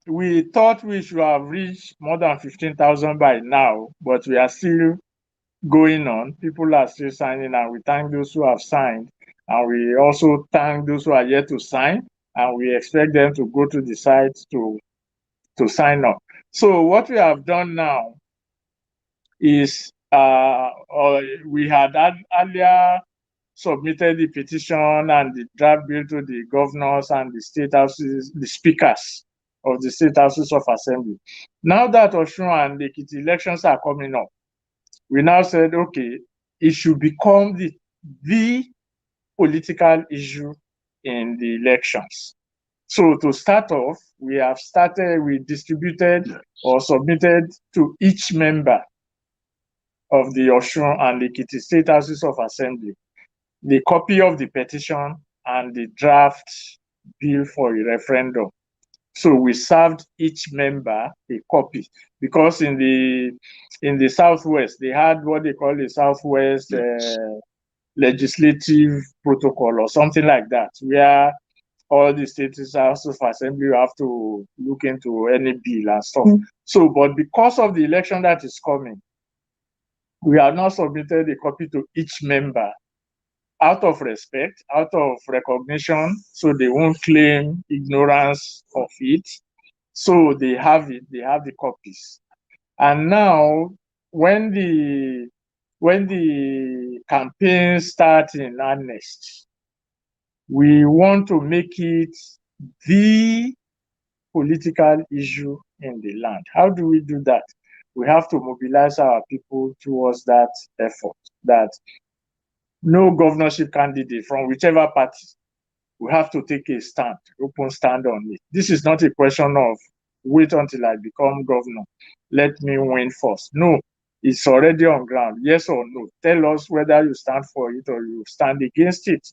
we thought we should have reached more than 15,000 by now, but we are still going on. People are still signing, and we thank those who have signed, and we also thank those who are yet to sign, and we expect them to go to the site to sign up. So what we have done now is we had earlier submitted the petition and the draft bill to the governors and the state houses, the speakers of the state houses of assembly. Now that Osun and the Ekiti elections are coming up, we now said, okay, it should become the political issue in the elections. So to start off, we distributed or submitted to each member of the Osun and the Ekiti state houses of assembly the copy of the petition and the draft bill for a referendum. So we served each member a copy, because in the Southwest, they had what they call the Southwest legislative protocol or something like that, where all the state houses of assembly have to look into any bill and stuff. So, but because of the election that is coming, we have now submitted a copy to each member out of respect, out of recognition, so they won't claim ignorance of it. So they have it, they have the copies. And now, when the campaign starts in earnest, we want to make it the political issue in the land. How do we do that? We have to mobilize our people towards that effort, that no governorship candidate from whichever party will have to take a stand, open stand on it. This is not a question of wait until I become governor, let me win first. No, it's already on ground. Yes or no? Tell us whether you stand for it or you stand against it.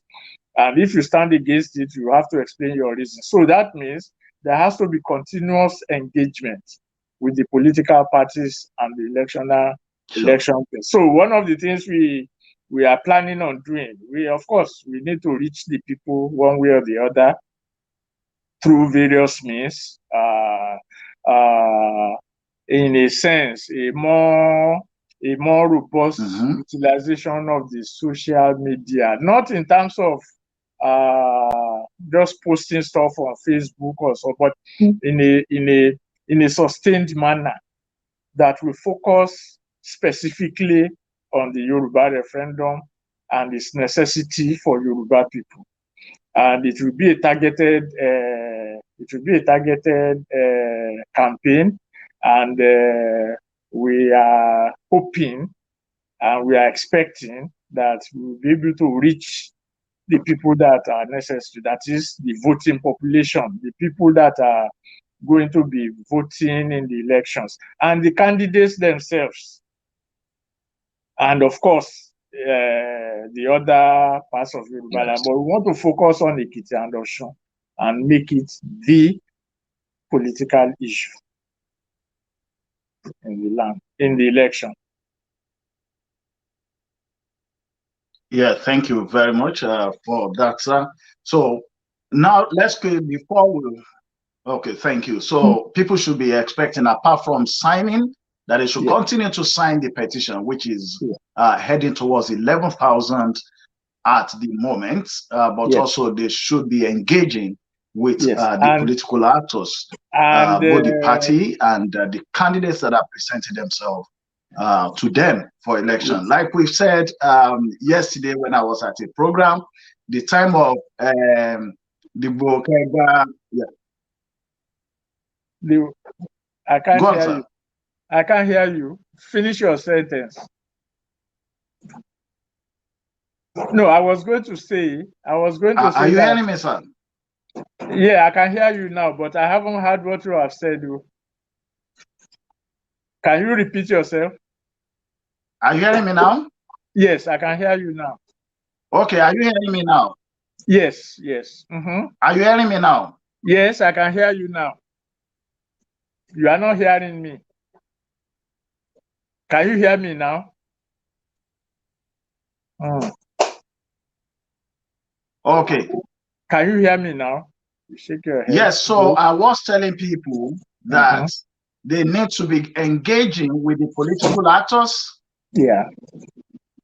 And if you stand against it, you have to explain your reasons. So that means there has to be continuous engagement with the political parties and the election. So one of the things we are planning on doing, of course, we need to reach the people one way or the other through various means. In a sense, a more robust utilization of the social media, not in terms of just posting stuff on Facebook or so, but in a sustained manner that will focus specifically on the Yoruba referendum and its necessity for Yoruba people. And it will be a targeted campaign, and we are hoping and we are expecting that we will be able to reach the people that are necessary, that is the voting population, the people that are going to be voting in the elections, and the candidates themselves. And of course, the other parts of Yoruba land, but we want to focus on Ekiti and Osun and make it the political issue in the land, in the election. Yeah, thank you very much for that, sir. So now let's go before we Okay, thank you. So people should be expecting, apart from signing, that they should continue to sign the petition, which is heading towards 11,000 at the moment, but also they should be engaging with the political actors, both the party and the candidates that are presenting themselves to them for election. Like we said yesterday when I was at a program, the time of the Bokega. I can't hear you. I can't hear you. Finish your sentence. No, I was going to say. Are you hearing me, sir? Yeah, I can hear you now, but I haven't heard what you have said. Can you repeat yourself? Are you hearing me now? Yes, I can hear you now. Okay, are you hearing me now? Yes, yes. Mm-hmm. Are you hearing me now? Yes, I can hear you now. You are not hearing me. Can you hear me now? Okay. Can you hear me now? You shake your head. Yes, so I was telling people that they need to be engaging with the political actors. Yeah.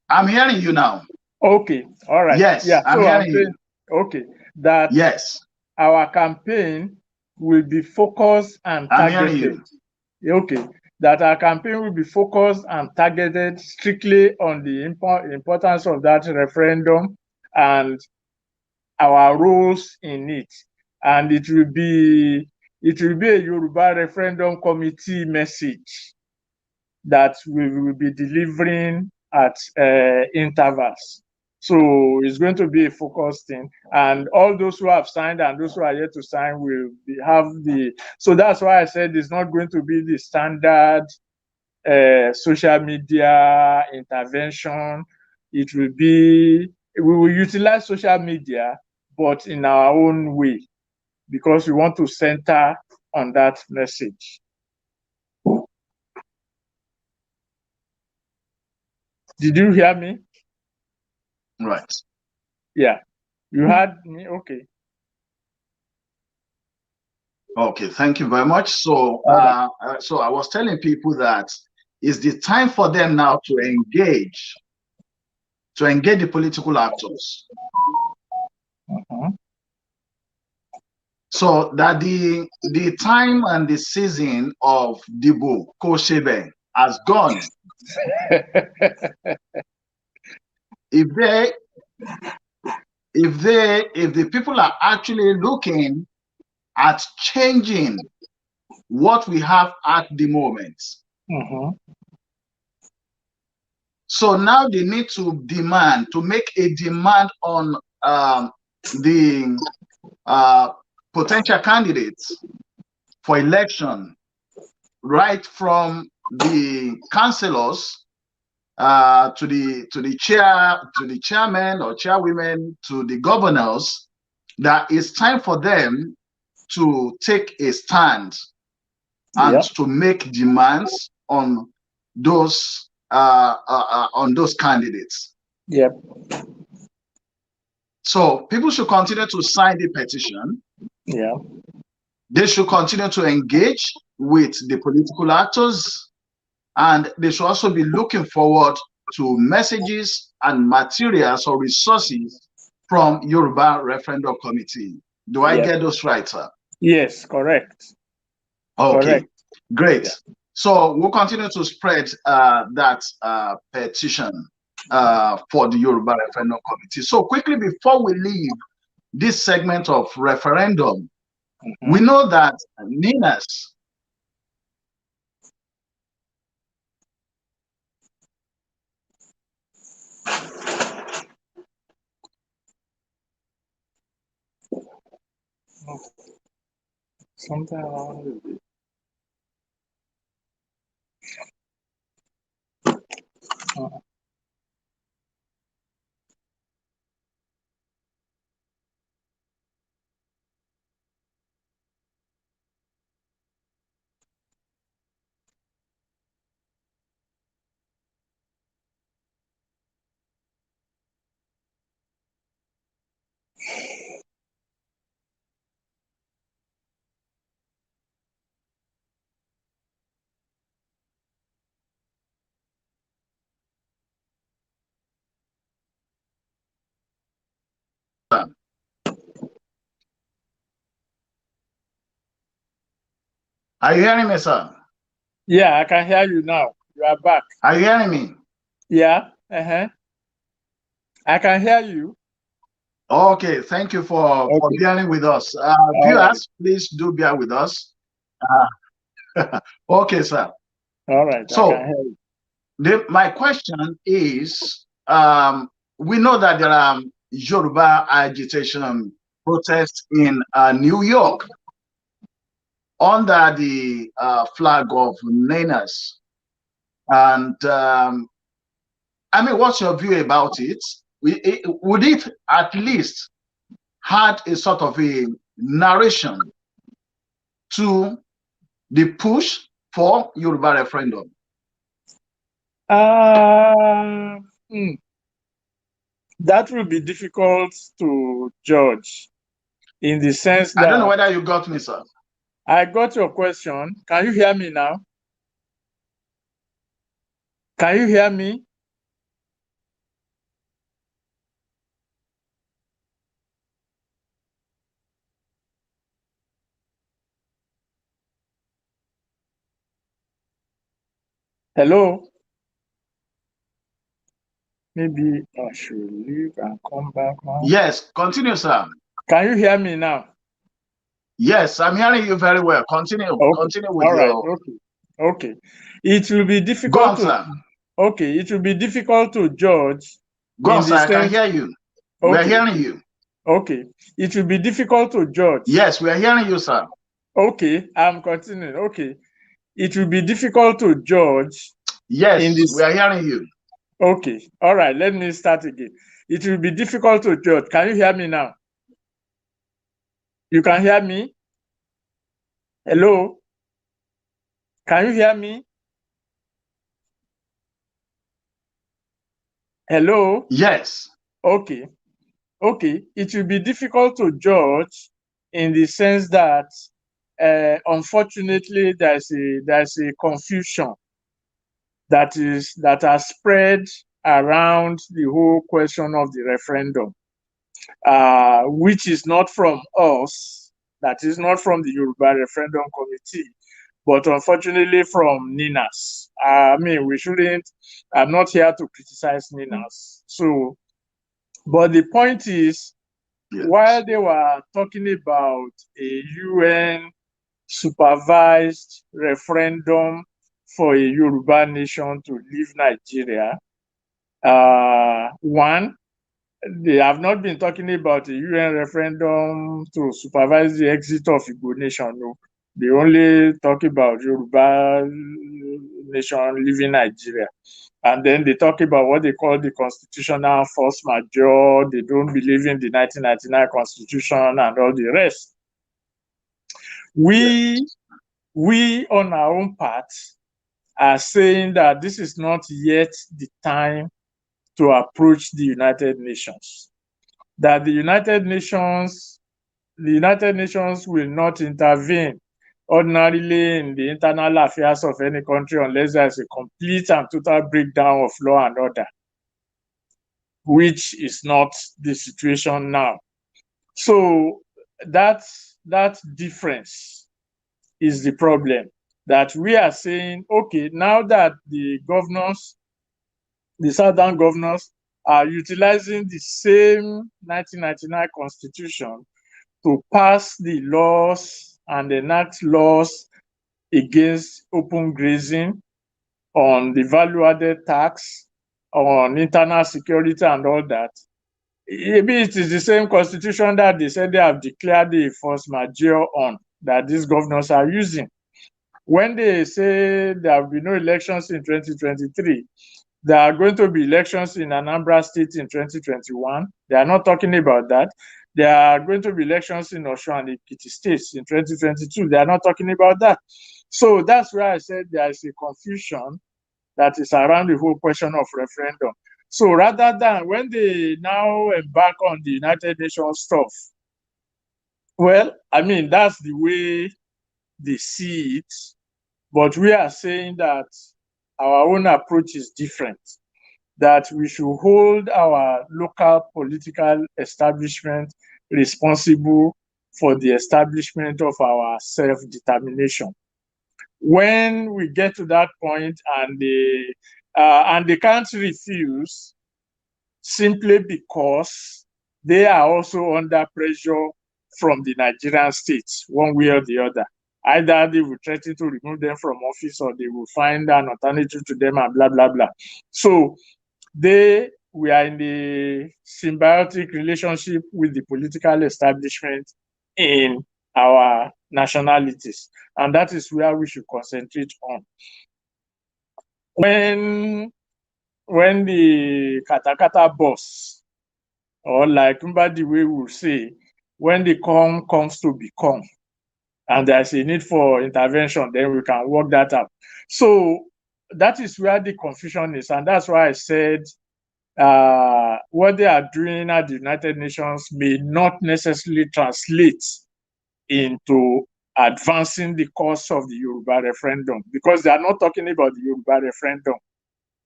I'm hearing you now. Okay, all right. Yes, yeah. I'm hearing you. Okay, that our campaign will be focused and targeted. I'm hearing you. Okay, that our campaign will be focused and targeted strictly on the importance of that referendum and our roles in it. And it will be a Yoruba Referendum Committee message that we will be delivering at intervals. So it's going to be a focused thing, and all those who have signed and those who are yet to sign will have the. So that's why I said it's not going to be the standard social media intervention. It will be, we will utilize social media, but in our own way, because we want to center on that message. Did you hear me? Right. Yeah. You heard me? Okay. Okay, thank you very much. So, so I was telling people that it's the time for them now to engage the political actors. So that the time and the season of Dibu Koshebe has gone. If the people are actually looking at changing what we have at the moment. So now they need to make a demand on the potential candidates for election, right from the councillors to the chairman or chairwomen, to the governors, that it's time for them to take a stand and to make demands on those candidates. Yep. So people should continue to sign the petition. Yeah. They should continue to engage with the political actors, and they should also be looking forward to messages and materials or resources from Yoruba Referendum Committee. Do I get those right, sir? Yes, correct. Okay, correct. Great. Yeah. So we'll continue to spread that petition for the Yoruba Referendum Committee. So quickly, before we leave this segment of referendum, we know that Ninas Something around it. Are you hearing me, sir? Yeah, I can hear you now. You are back. Are you hearing me? Yeah. I can hear you. Okay, thank you for bearing with us. Viewers, please do bear with us. Okay, sir. All right, so I can hear you. my question is, we know that there are Yoruba agitation protests in New York under the flag of NANAS. And I mean, what's your view about it? Would it at least had a sort of a narration to the push for Yoruba referendum? That will be difficult to judge in the sense that I don't know whether you got me, sir. I got your question. Can you hear me now? Can you hear me? Hello? Maybe I should leave and come back now. Yes, continue, sir. Can you hear me now? Yes, I'm hearing you very well. Continue. Okay. Continue with All right. your... Okay. It will be Go difficult on, sir. Okay, it will be difficult to judge. Go on, sir. I can sense... hear you. Okay. We're hearing you. Okay. It will be difficult to judge. Yes, we're hearing you, sir. Okay, I'm continuing. Okay. It will be difficult to judge. Yes, we are hearing you. Okay. All right. Let me start again. It will be difficult to judge. Can you hear me now? You can hear me? Hello? Can you hear me? Hello? Yes. Okay. Okay. It will be difficult to judge in the sense that, unfortunately, there's a confusion that has spread around the whole question of the referendum, which is not from us, that is not from the Yoruba Referendum Committee, but unfortunately from NINAS. I mean, I'm not here to criticize NINAS. So, but the point is, yes, while they were talking about a UN supervised referendum for a Yoruba nation to leave Nigeria, one, they have not been talking about a UN referendum to supervise the exit of Igbo nation. No. They only talk about Yoruba nation leaving Nigeria. And then they talk about what they call the constitutional force majeure. They don't believe in the 1999 constitution and all the rest. We on our own part are saying that this is not yet the time to approach the United Nations. That the United Nations will not intervene ordinarily in the internal affairs of any country unless there's a complete and total breakdown of law and order, which is not the situation now. So that difference is the problem, that we are saying, okay, now that the southern governors are utilizing the same 1999 constitution to pass the laws and enact laws against open grazing, on the value-added tax, on internal security and all that. Maybe it is the same constitution that they said they have declared the force majeure on, that these governors are using. When they say there will be no elections in 2023, there are going to be elections in Anambra State in 2021. They are not talking about that. There are going to be elections in Osun and Ekiti states in 2022. They are not talking about that. So that's why I said there is a confusion that is around the whole question of referendum. So rather than when they now embark on the United Nations stuff, well, I mean, that's the way they see it. But we are saying that our own approach is different. that we should hold our local political establishment responsible for the establishment of our self-determination. When we get to that point and they can't refuse simply because they are also under pressure from the Nigerian states, one way or the other. Either they will threaten to remove them from office or they will find an alternative to them and blah, blah, blah. So we are in a symbiotic relationship with the political establishment in our nationalities. And that is where we should concentrate on. When the katakata boss, or like Mbadi way will say, when the corn comes to become, and there's a need for intervention, then we can work that out. So that is where the confusion is. And that's why I said what they are doing at the United Nations may not necessarily translate into advancing the cause of the Yoruba referendum, because they are not talking about the Yoruba referendum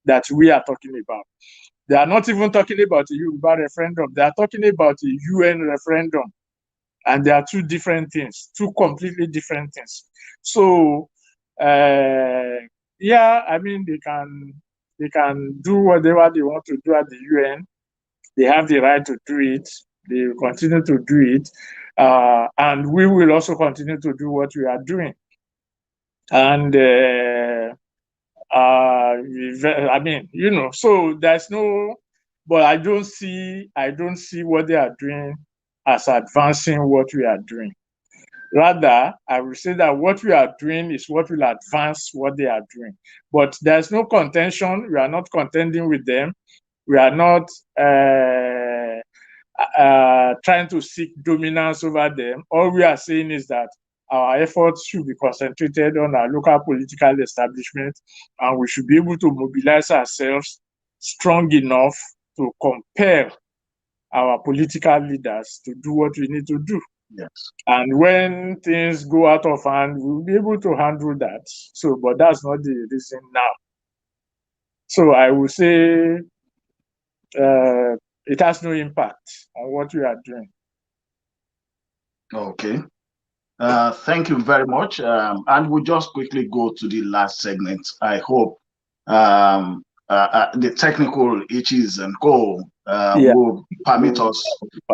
that we are talking about. They are not even talking about the Yoruba referendum. They are talking about the UN referendum. And they are two different things, two completely different things. So, yeah, I mean, they can do whatever they want to do at the UN. They have the right to do it. They will continue to do it. And we will also continue to do what we are doing. And I mean, you know, so there's no, but I don't see what they are doing as advancing what we are doing. Rather, I will say that what we are doing is what will advance what they are doing. But there's no contention. We are not contending with them. We are not trying to seek dominance over them. All we are saying is that our efforts should be concentrated on our local political establishment, and we should be able to mobilize ourselves strong enough to compel our political leaders to do what we need to do. Yes. And when things go out of hand, we'll be able to handle that. So, but that's not the reason now. So I will say it has no impact on what we are doing. Okay. Thank you very much. And we'll just quickly go to the last segment. I hope the technical issues and go will permit us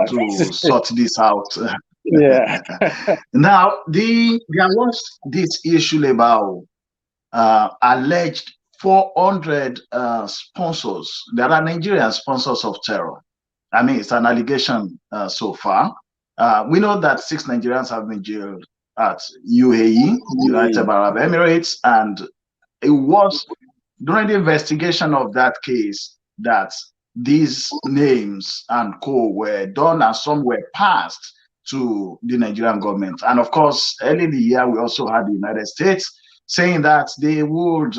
to sort this out. Yeah. Now, there was this issue about alleged 400 sponsors. There are Nigerian sponsors of terror. I mean, it's an allegation so far. We know that 6 Nigerians have been jailed at UAE, United Arab Emirates, and it was during the investigation of that case that these names and co were done and some were passed to the Nigerian government. And of course, early in the year, we also had the United States saying that they would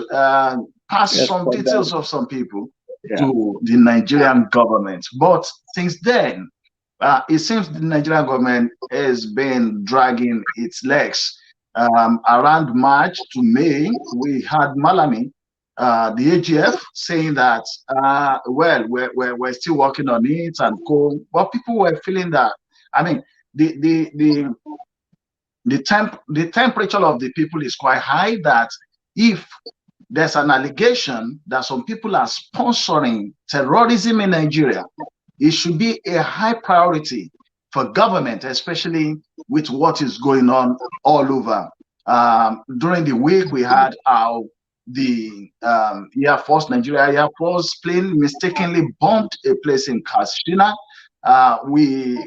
pass some details of some people to the Nigerian government. But since then, it seems the Nigerian government has been dragging its legs. Around March to May, we had Malami, the AGF, saying that, well, we're still working on it and co. But people were feeling that, I mean, the temperature of the people is quite high, that if there's an allegation that some people are sponsoring terrorism in Nigeria, it should be a high priority for government, especially with what is going on all over. During the week, we had the Air Force, Nigeria Air Force plane mistakenly bombed a place in Katsina. We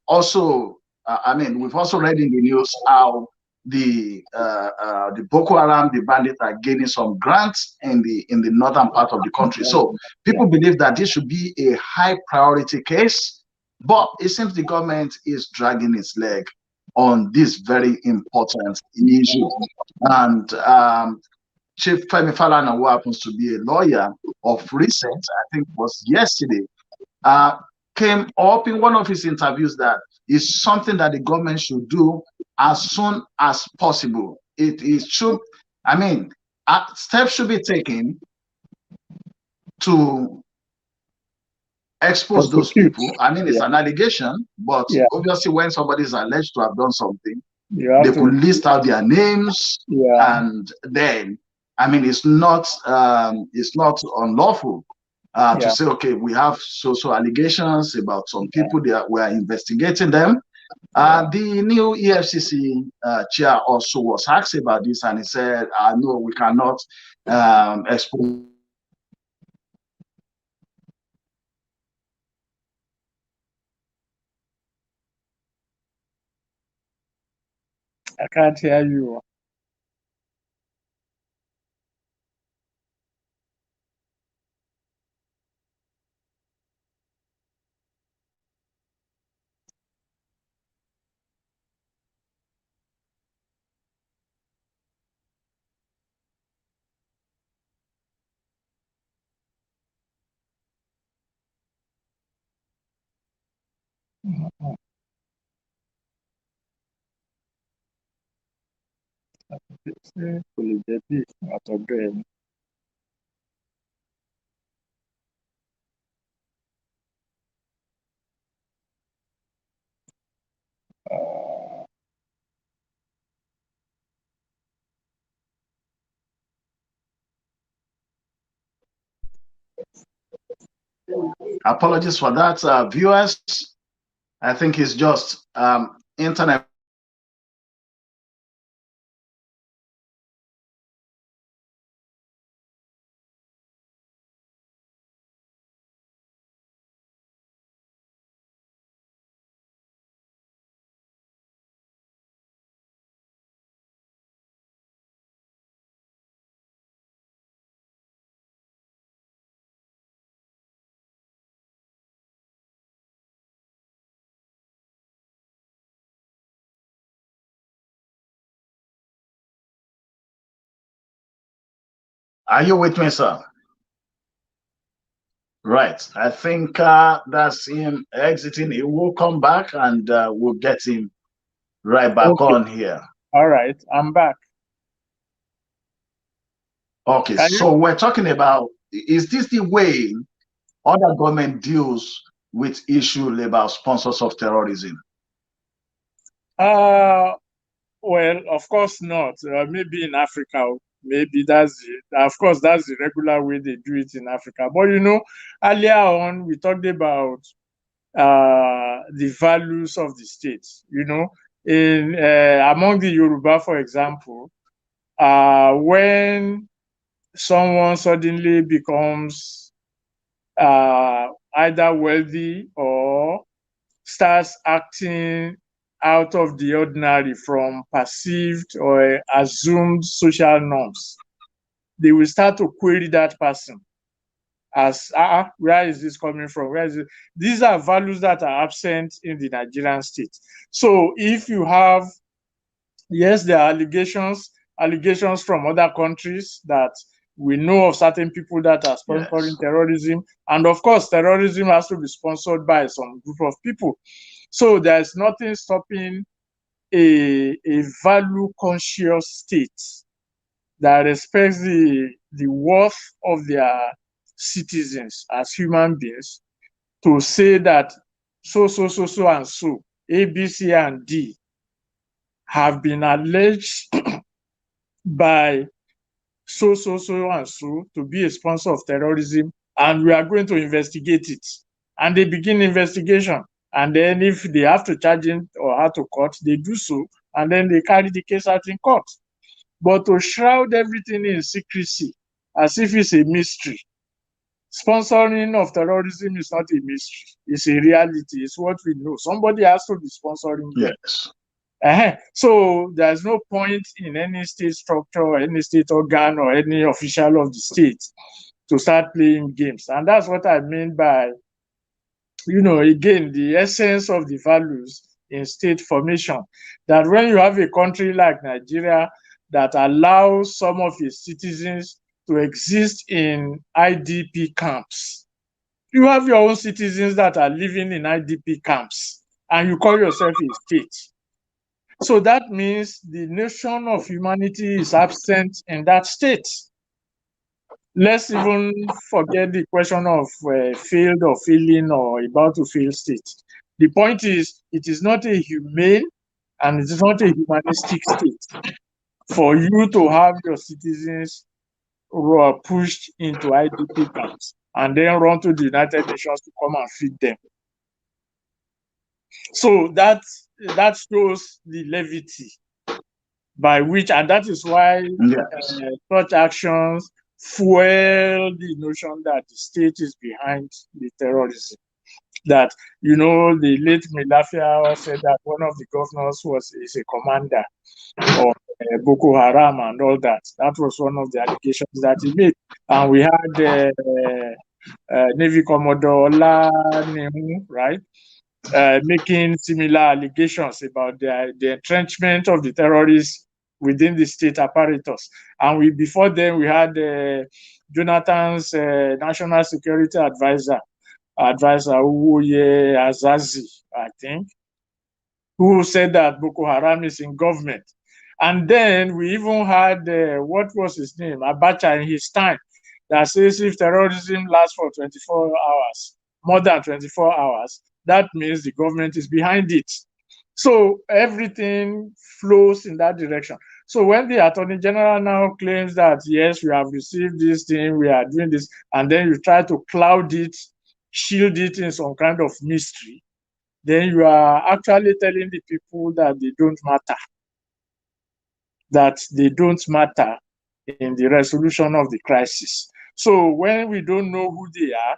also, I mean, we've also read in the news how the Boko Haram, the bandits, are gaining some grants in the northern part of the country. So people believe that this should be a high priority case, but it seems the government is dragging its leg on this very important issue. And Chief Femi Falana, who happens to be a lawyer of recent, I think it was yesterday, came up in one of his interviews that is something that the government should do as soon as possible. It should, I mean, steps should be taken to expose those people. I mean, it's an allegation, but obviously when somebody is alleged to have done something, they could list out their names, and then, I mean, it's not unlawful to say, okay, we have so allegations about some people that we are investigating them. The new EFCC chair also was asked about this, and he said, no, we cannot expose. I can't hear you. Apologies for that, viewers. I think it's just internet. Are you with me, sir? Right. I think that's him exiting. He will come back, and we'll get him right back on here. All right, I'm back. Okay, so we're talking about, is this the way other government deals with issue about sponsors of terrorism? Well, of course not. Maybe in Africa, maybe that's it. Of course, that's the regular way they do it in Africa. But you know, earlier on, we talked about the values of the state. You know, in among the Yoruba, for example, when someone suddenly becomes either wealthy or starts acting out of the ordinary from perceived or assumed social norms, they will start to query that person as, where is this coming from? Where is it? These are values that are absent in the Nigerian state. So if you have, yes, there are allegations from other countries that we know of certain people that are sponsoring terrorism. And of course, terrorism has to be sponsored by some group of people. So there's nothing stopping a value conscious state that respects the worth of their citizens as human beings to say that so and so, A, B, C, and D have been alleged by so and so to be a sponsor of terrorism, and we are going to investigate it. And they begin investigation. And then if they have to charge him or have to court, they do so, and then they carry the case out in court. But to shroud everything in secrecy, as if it's a mystery. Sponsoring of terrorism is not a mystery. It's a reality. It's what we know. Somebody has to be sponsoring them. Yes. So there's no point in any state structure or any state organ or any official of the state to start playing games. And that's what I mean by, you know, again, the essence of the values in state formation. That when you have a country like Nigeria that allows some of its citizens to exist in IDP camps, you have your own citizens that are living in IDP camps, and you call yourself a state. So that means the notion of humanity is absent in that state. let's even forget the question of failed or failing or about to fail state. The point is, it is not a humane and it is not a humanistic state for you to have your citizens who are pushed into IDP camps and then run to the United Nations to come and feed them. So that shows the levity by which, and that is why Yes. such actions fuel the notion that the state is behind the terrorism. That, the late Milafia said that one of the governors is a commander of Boko Haram and all that. That was one of the allegations that he made. And we had Navy Commodore Ola Nemu, right, making similar allegations about the entrenchment of the terrorists within the state apparatus. And before then, we had Jonathan's national security advisor Uwoye Azazi, I think, who said that Boko Haram is in government. And then we even had, what was his name, Abacha in his time, that says if terrorism lasts for 24 hours, more than 24 hours, that means the government is behind it. So everything flows in that direction. So when the Attorney General now claims that, yes, we have received this thing, we are doing this, and then you try to cloud it, shield it in some kind of mystery, then you are actually telling the people that they don't matter, in the resolution of the crisis. So when we don't know who they are,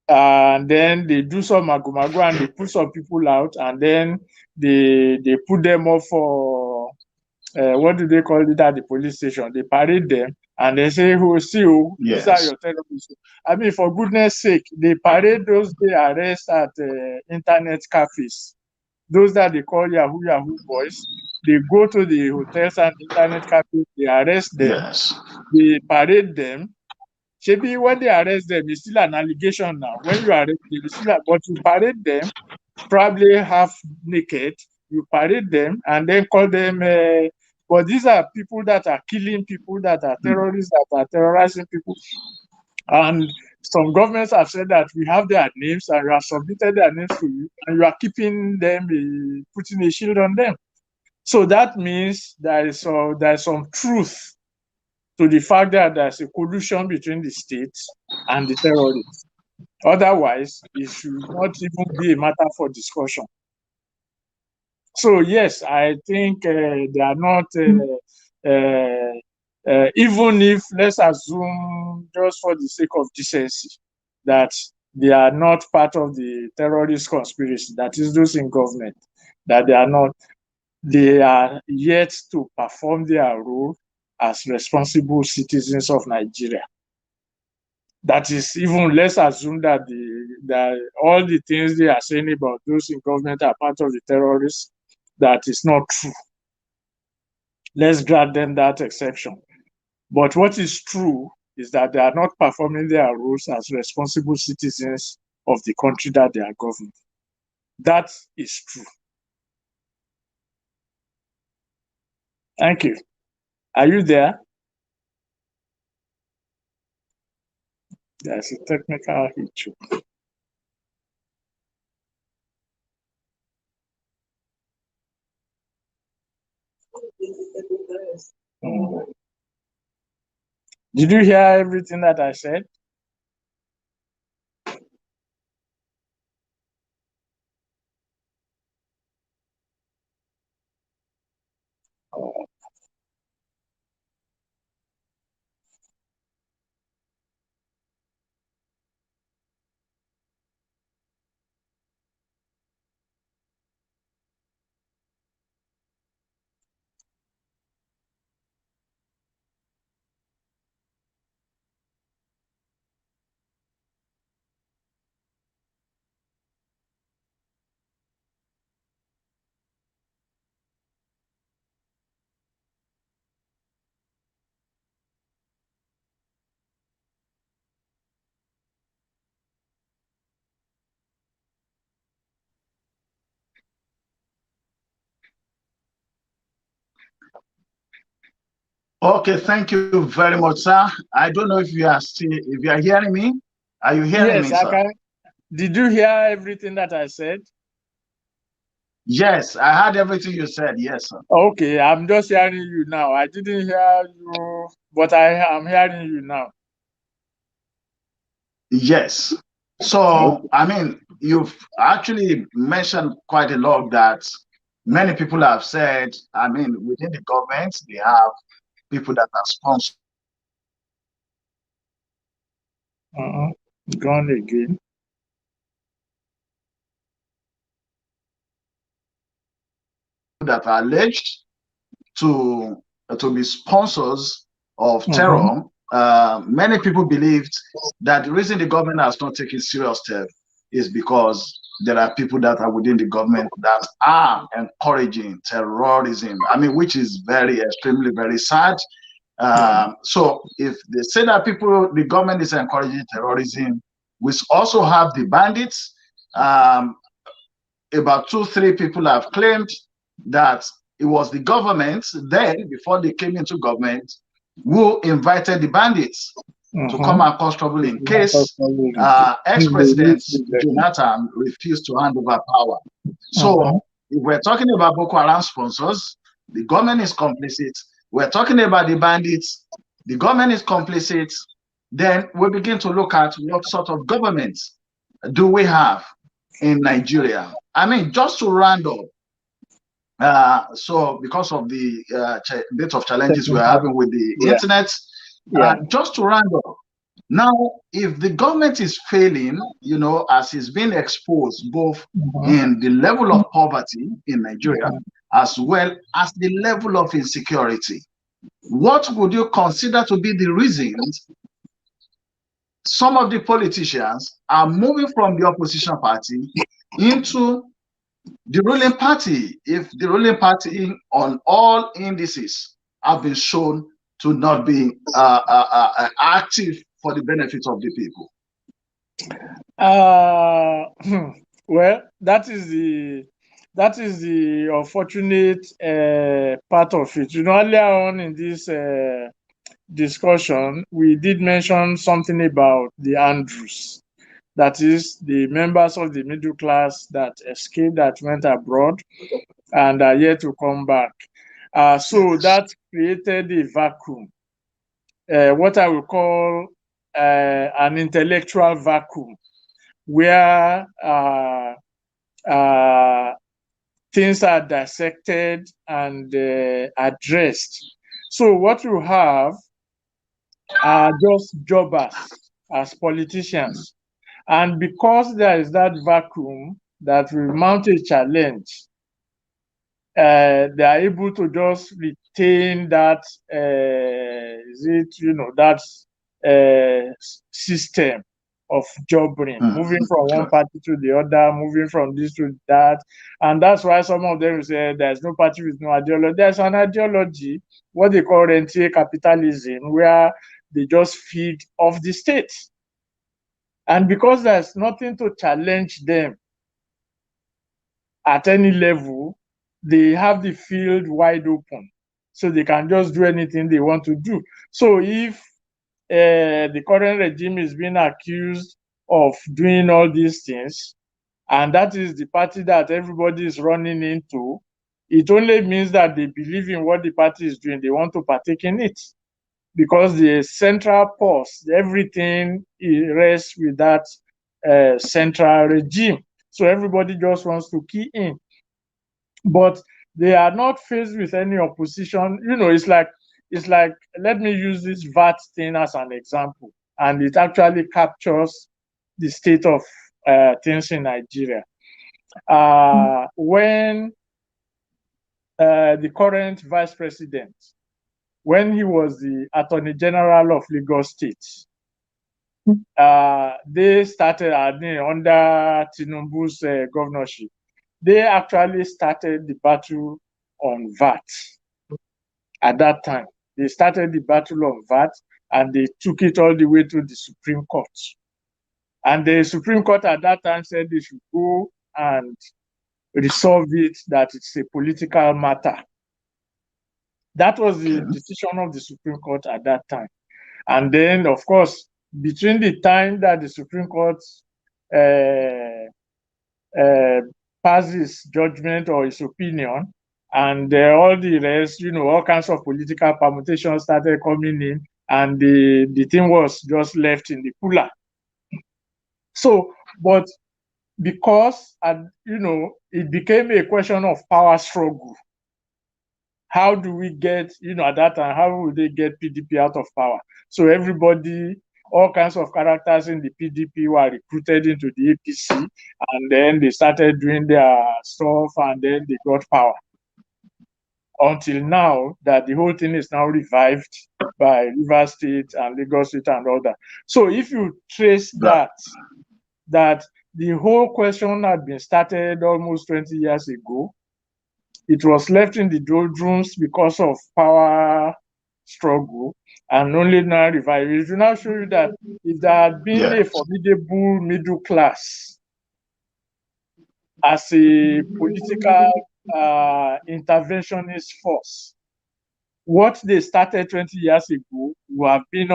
and then they do some mago and they put some people out, and then they put them up for what do they call it at the police station? They parade them and they say, "Who see you? These are Yes. your terrorists." I mean, for goodness sake, they parade those they arrest at internet cafes. Those that they call Yahoo boys. They go to the hotels and internet cafes. They arrest them. Yes. They parade them. Maybe when they arrest them, it's still an allegation now. When you arrest them, but you parade them, probably half naked. You parade them and then call them. But these are people that are killing people, that are terrorists, that are terrorizing people. And some governments have said that we have their names and we have submitted their names to you, and you are keeping them, putting a shield on them. So that means there is some truth to the fact that there's a collusion between the states and the terrorists. Otherwise, it should not even be a matter for discussion. So yes, I think they are not, even if, let's assume, just for the sake of decency, that they are not part of the terrorist conspiracy, that is those in government, that they are yet to perform their role as responsible citizens of Nigeria. That is, even let's assume that all the things they are saying about those in government are part of the terrorists, that is not true. Let's grant them that exception. But what is true is that they are not performing their roles as responsible citizens of the country that they are governing. That is true. Thank you. Are you there? There's a technical issue. Did you hear everything that I said? Okay, thank you very much, sir. I don't know if you are hearing me. Are you hearing Yes, me, I sir? can. Did you hear everything that I said? Yes, I heard everything you said. Yes, sir. Okay, I'm just hearing you now. I didn't hear you, but I am hearing you now. Yes. So, I mean, you've actually mentioned quite a lot that many people have said. I mean, within the government, they have people that are sponsored Gone again. that are alleged to be sponsors of terror. Many people believed that the reason the government has not taken serious steps is because there are people that are within the government that are encouraging terrorism. I mean, which is extremely, very sad. So if they say that the government is encouraging terrorism, we also have the bandits. About 2, 3 people have claimed that it was the government then, before they came into government, who invited the bandits to come and cause trouble in case ex-president Jonathan refused to hand over power. So if we're talking about Boko Haram sponsors, the government is complicit. We're talking about the bandits, the government is complicit. Then we begin to look at what sort of government do we have in Nigeria. I mean, just to round up, so because of the bit of challenges we're having with the internet, just to round up, now, if the government is failing, as is being exposed both in the level of poverty in Nigeria as well as the level of insecurity, what would you consider to be the reasons some of the politicians are moving from the opposition party into the ruling party, if the ruling party on all indices have been shown to not be active for the benefit of the people? Well, that is the unfortunate part of it. Earlier on in this discussion, we did mention something about the Andrews. That is the members of the middle class that escaped, that went abroad, and are yet to come back. So that created a vacuum, what I would call an intellectual vacuum, where things are dissected and addressed. So what you have are just jobbers as politicians. And because there is that vacuum that will mount a challenge, they are able to just retain that, system of jobbing, moving from one party to the other, moving from this to that. And that's why some of them say there's no party with no ideology. There's an ideology, what they call rentier capitalism, where they just feed off the state. And because there's nothing to challenge them at any level, they have the field wide open. So they can just do anything they want to do. So if the current regime is being accused of doing all these things, and that is the party that everybody is running into, it only means that they believe in what the party is doing. They want to partake in it. Because the central purse, everything rests with that central regime. So everybody just wants to key in. But they are not faced with any opposition. It's like, let me use this VAT thing as an example. And it actually captures the state of things in Nigeria. When the current vice president, when he was the Attorney General of Lagos State, they started under Tinubu's governorship. They actually started the battle on VAT. At that time, they started the battle on VAT, and they took it all the way to the Supreme Court. And the Supreme Court at that time said they should go and resolve it, that it's a political matter. That was the decision of the Supreme Court at that time. And then, of course, between the time that the Supreme Court passes judgment or its opinion, and all the rest, all kinds of political permutations started coming in, and the thing was just left in the cooler. So, but because, it became a question of power struggle. How do we get, at that time, how would they get PDP out of power? So everybody, all kinds of characters in the PDP were recruited into the APC, and then they started doing their stuff, and then they got power. Until now, that the whole thing is now revived by Rivers State and Lagos State and all that. So if you trace that the whole question had been started almost 20 years ago, it was left in the doldrums because of power struggle, and only now revived. It will now show you that if there had been a formidable middle class as a political interventionist force, what they started 20 years ago would have been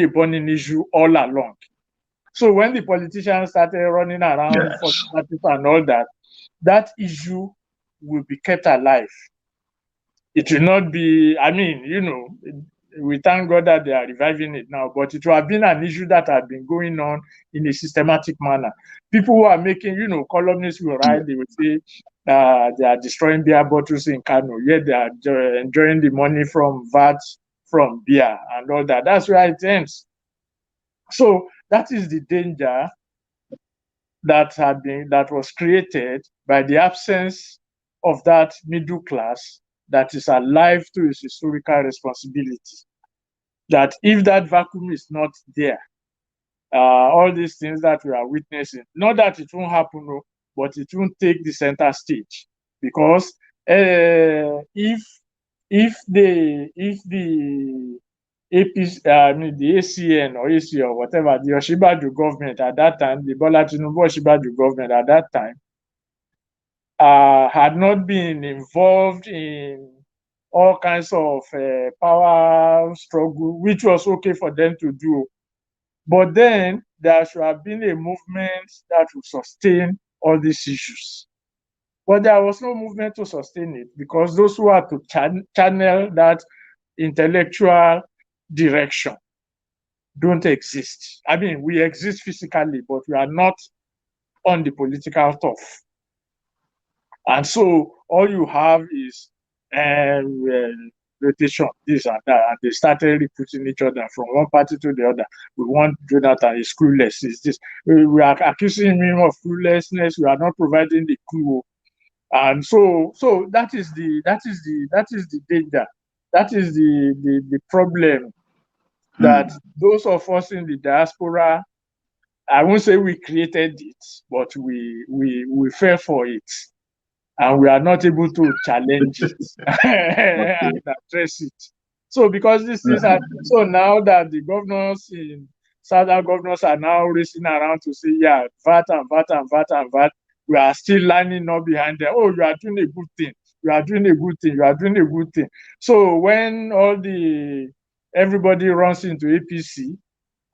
a burning issue all along. So when the politicians started running around for parties and all that, that issue will be kept alive. It will not be, we thank God that they are reviving it now, but it will have been an issue that had been going on in a systematic manner. People who are making, columnists will write, they will say they are destroying beer bottles in Kano, yet they are enjoying the money from VAT, from beer and all that. That's where it ends. So that is the danger that was created by the absence of that middle class that is alive to its historical responsibility. That if that vacuum is not there, all these things that we are witnessing, not that it won't happen, but it won't take the center stage. Because if the APC, the ACN or AC or whatever, the Oshibaju government at that time, the Bola Tinubu Oshibaju government at that time, had not been involved in all kinds of power struggle, which was okay for them to do. But then there should have been a movement that would sustain all these issues. But there was no movement to sustain it because those who had to channel that intellectual direction don't exist. We exist physically, but we are not on the political turf. And so all you have is rotation, this and that, and they started recruiting each other from one party to the other. We want Jonathan is clueless. Is this? We are accusing him of cluelessness. We are not providing the clue, and so that is the danger. That is the problem that those of us in the diaspora, I won't say we created it, but we fell for it. And we are not able to challenge it and address it. So because these things are, so now that the governors in Southern governors are now racing around to say, yeah, VAT and VAT and VAT and VAT, we are still lining up behind them. Oh, you are doing a good thing. You are doing a good thing. You are doing a good thing. So when everybody runs into APC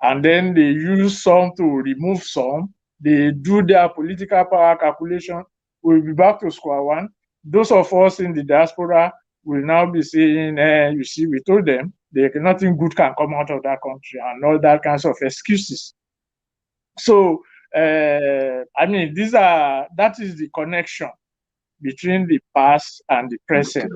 and then they use some to remove some, they do their political power calculation, we'll be back to square one. Those of us in the diaspora will now be saying, you see, we told them nothing good can come out of that country and all that kinds of excuses. So, that is the connection between the past and the present,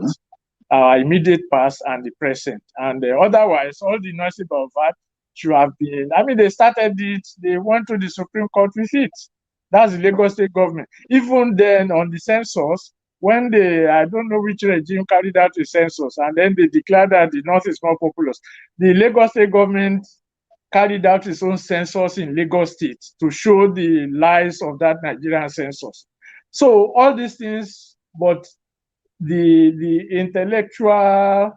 our immediate past and the present. And otherwise, all the noise about that should have been, they started it, they went to the Supreme Court with it. That's the Lagos State government. Even then, on the census, when I don't know which regime carried out the census, and then they declared that the North is more populous, the Lagos State government carried out its own census in Lagos State to show the lies of that Nigerian census. So all these things, but the intellectual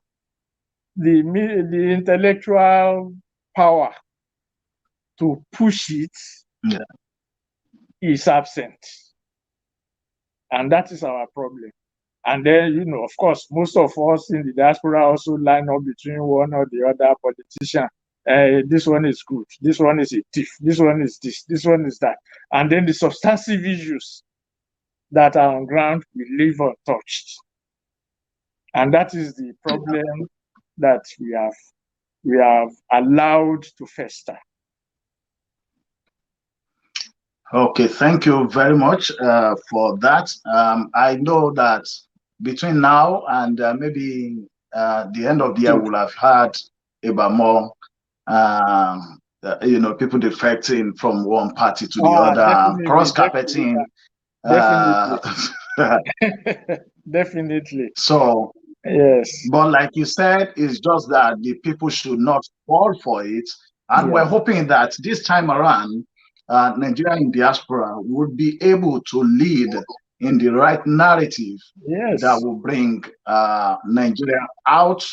power to push it is absent. And that is our problem. And then, of course, most of us in the diaspora also line up between one or the other politician. This one is good. This one is a thief. This one is this. This one is that. And then the substantive issues that are on ground will leave untouched. And that is the problem that we have allowed to fester. Okay, thank you very much for that. I know that between now and maybe the end of the year, we'll have had about more, people defecting from one party to the other, cross-carpeting. Definitely. So, yes. But like you said, it's just that the people should not fall for it. And we're hoping that this time around, Nigeria in diaspora would be able to lead in the right narrative that will bring Nigeria out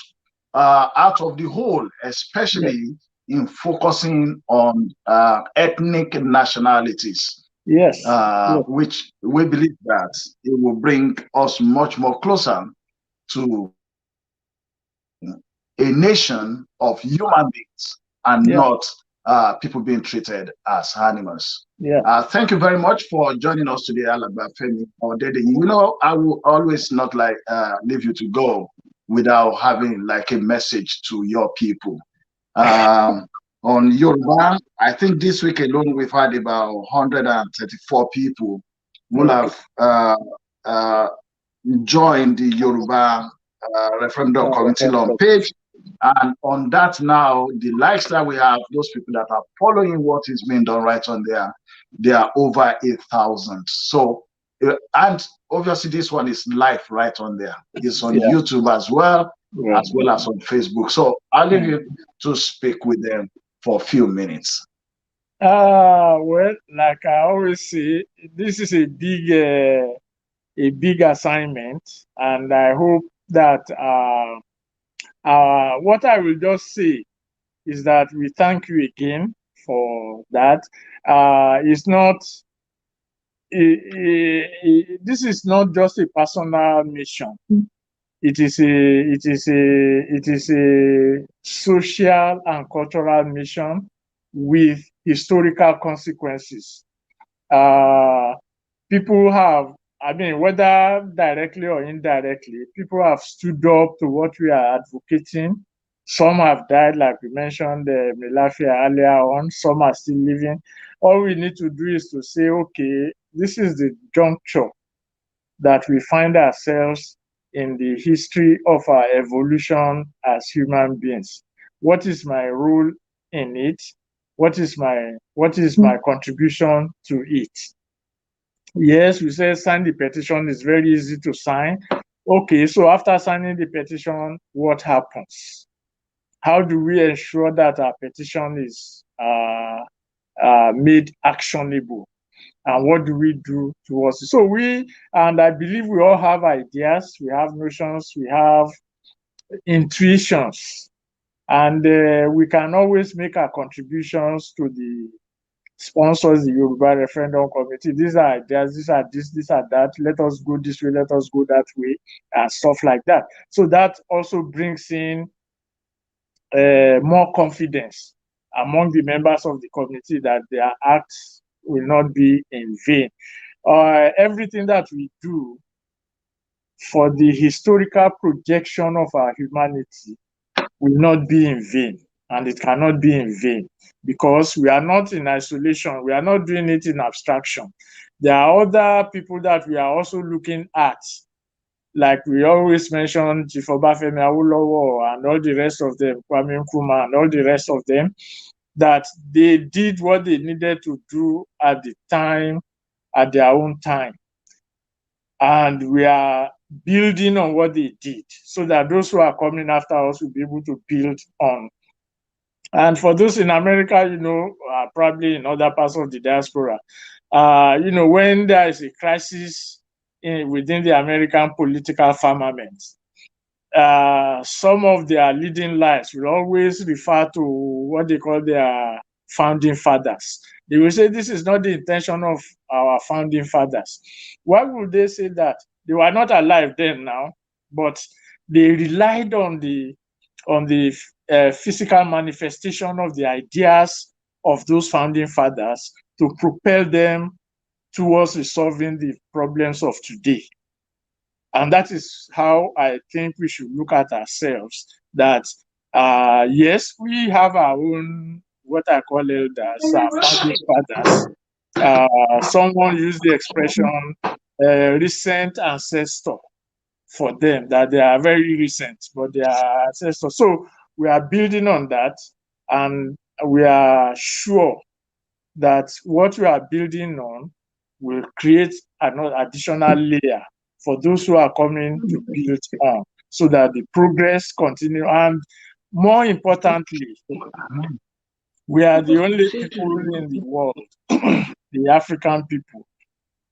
of the hole, especially in focusing on ethnic nationalities. Yes. Which we believe that it will bring us much more closer to a nation of human beings and not people being treated as animals. Thank you very much for joining us today, Alaba Femi Odede. I will always not leave you to go without having a message to your people. On Yoruba, I think this week alone we've had about 134 people who have joined the Yoruba Referendum Committee on page. And on that now, the likes that we have, those people that are following what is being done right on there, they are over 8,000. So, and obviously this one is live right on there. It's on YouTube as well as on Facebook. So I'll leave you to speak with them for a few minutes. Well, like I always say, this is a big assignment, and I hope that what I will just say is that we thank you again for that. It's not. This is not just a personal mission. It is a social and cultural mission with historical consequences. People have, whether directly or indirectly, people have stood up to what we are advocating. Some have died, like we mentioned, Melafia earlier on. Some are still living. All we need to do is to say, okay, this is the juncture that we find ourselves in the history of our evolution as human beings. What is my role in it? What is my contribution to it? Yes, we say sign the petition is very easy to sign. Okay, so after signing the petition, what happens? How do we ensure that our petition is made actionable? And what do we do towards it? So I believe we all have ideas, we have notions, we have intuitions, and we can always make our contributions to the sponsors, the Yoruba Referendum Committee. These are ideas, these are this, these are that. Let us go this way, let us go that way, and stuff like that. So that also brings in more confidence among the members of the committee that their acts will not be in vain. Everything that we do for the historical projection of our humanity will not be in vain, and it cannot be in vain because we are not in isolation. We are not doing it in abstraction. There are other people that we are also looking at, like we always mention Chief Obafemi Awolowo and all the rest of them, Kwame Nkrumah and all the rest of them, that they did what they needed to do at the time, at their own time. And we are building on what they did so that those who are coming after us will be able to build on. And for those in America, probably in other parts of the diaspora, when there is a crisis within the American political firmament, some of their leading lights will always refer to what they call their founding fathers. They will say this is not the intention of our founding fathers. Why would they say that? They were not alive then now, but they relied on the physical manifestation of the ideas of those founding fathers to propel them towards resolving the problems of today. And that is how I think we should look at ourselves, that yes, we have our own, what I call elders, our founding fathers. Someone used the expression recent ancestor for them, that they are very recent, but they are ancestors. So we are building on that, and we are sure that what we are building on will create an additional layer for those who are coming to build on, so that the progress continue. And more importantly, we are the only people in the world, the African people,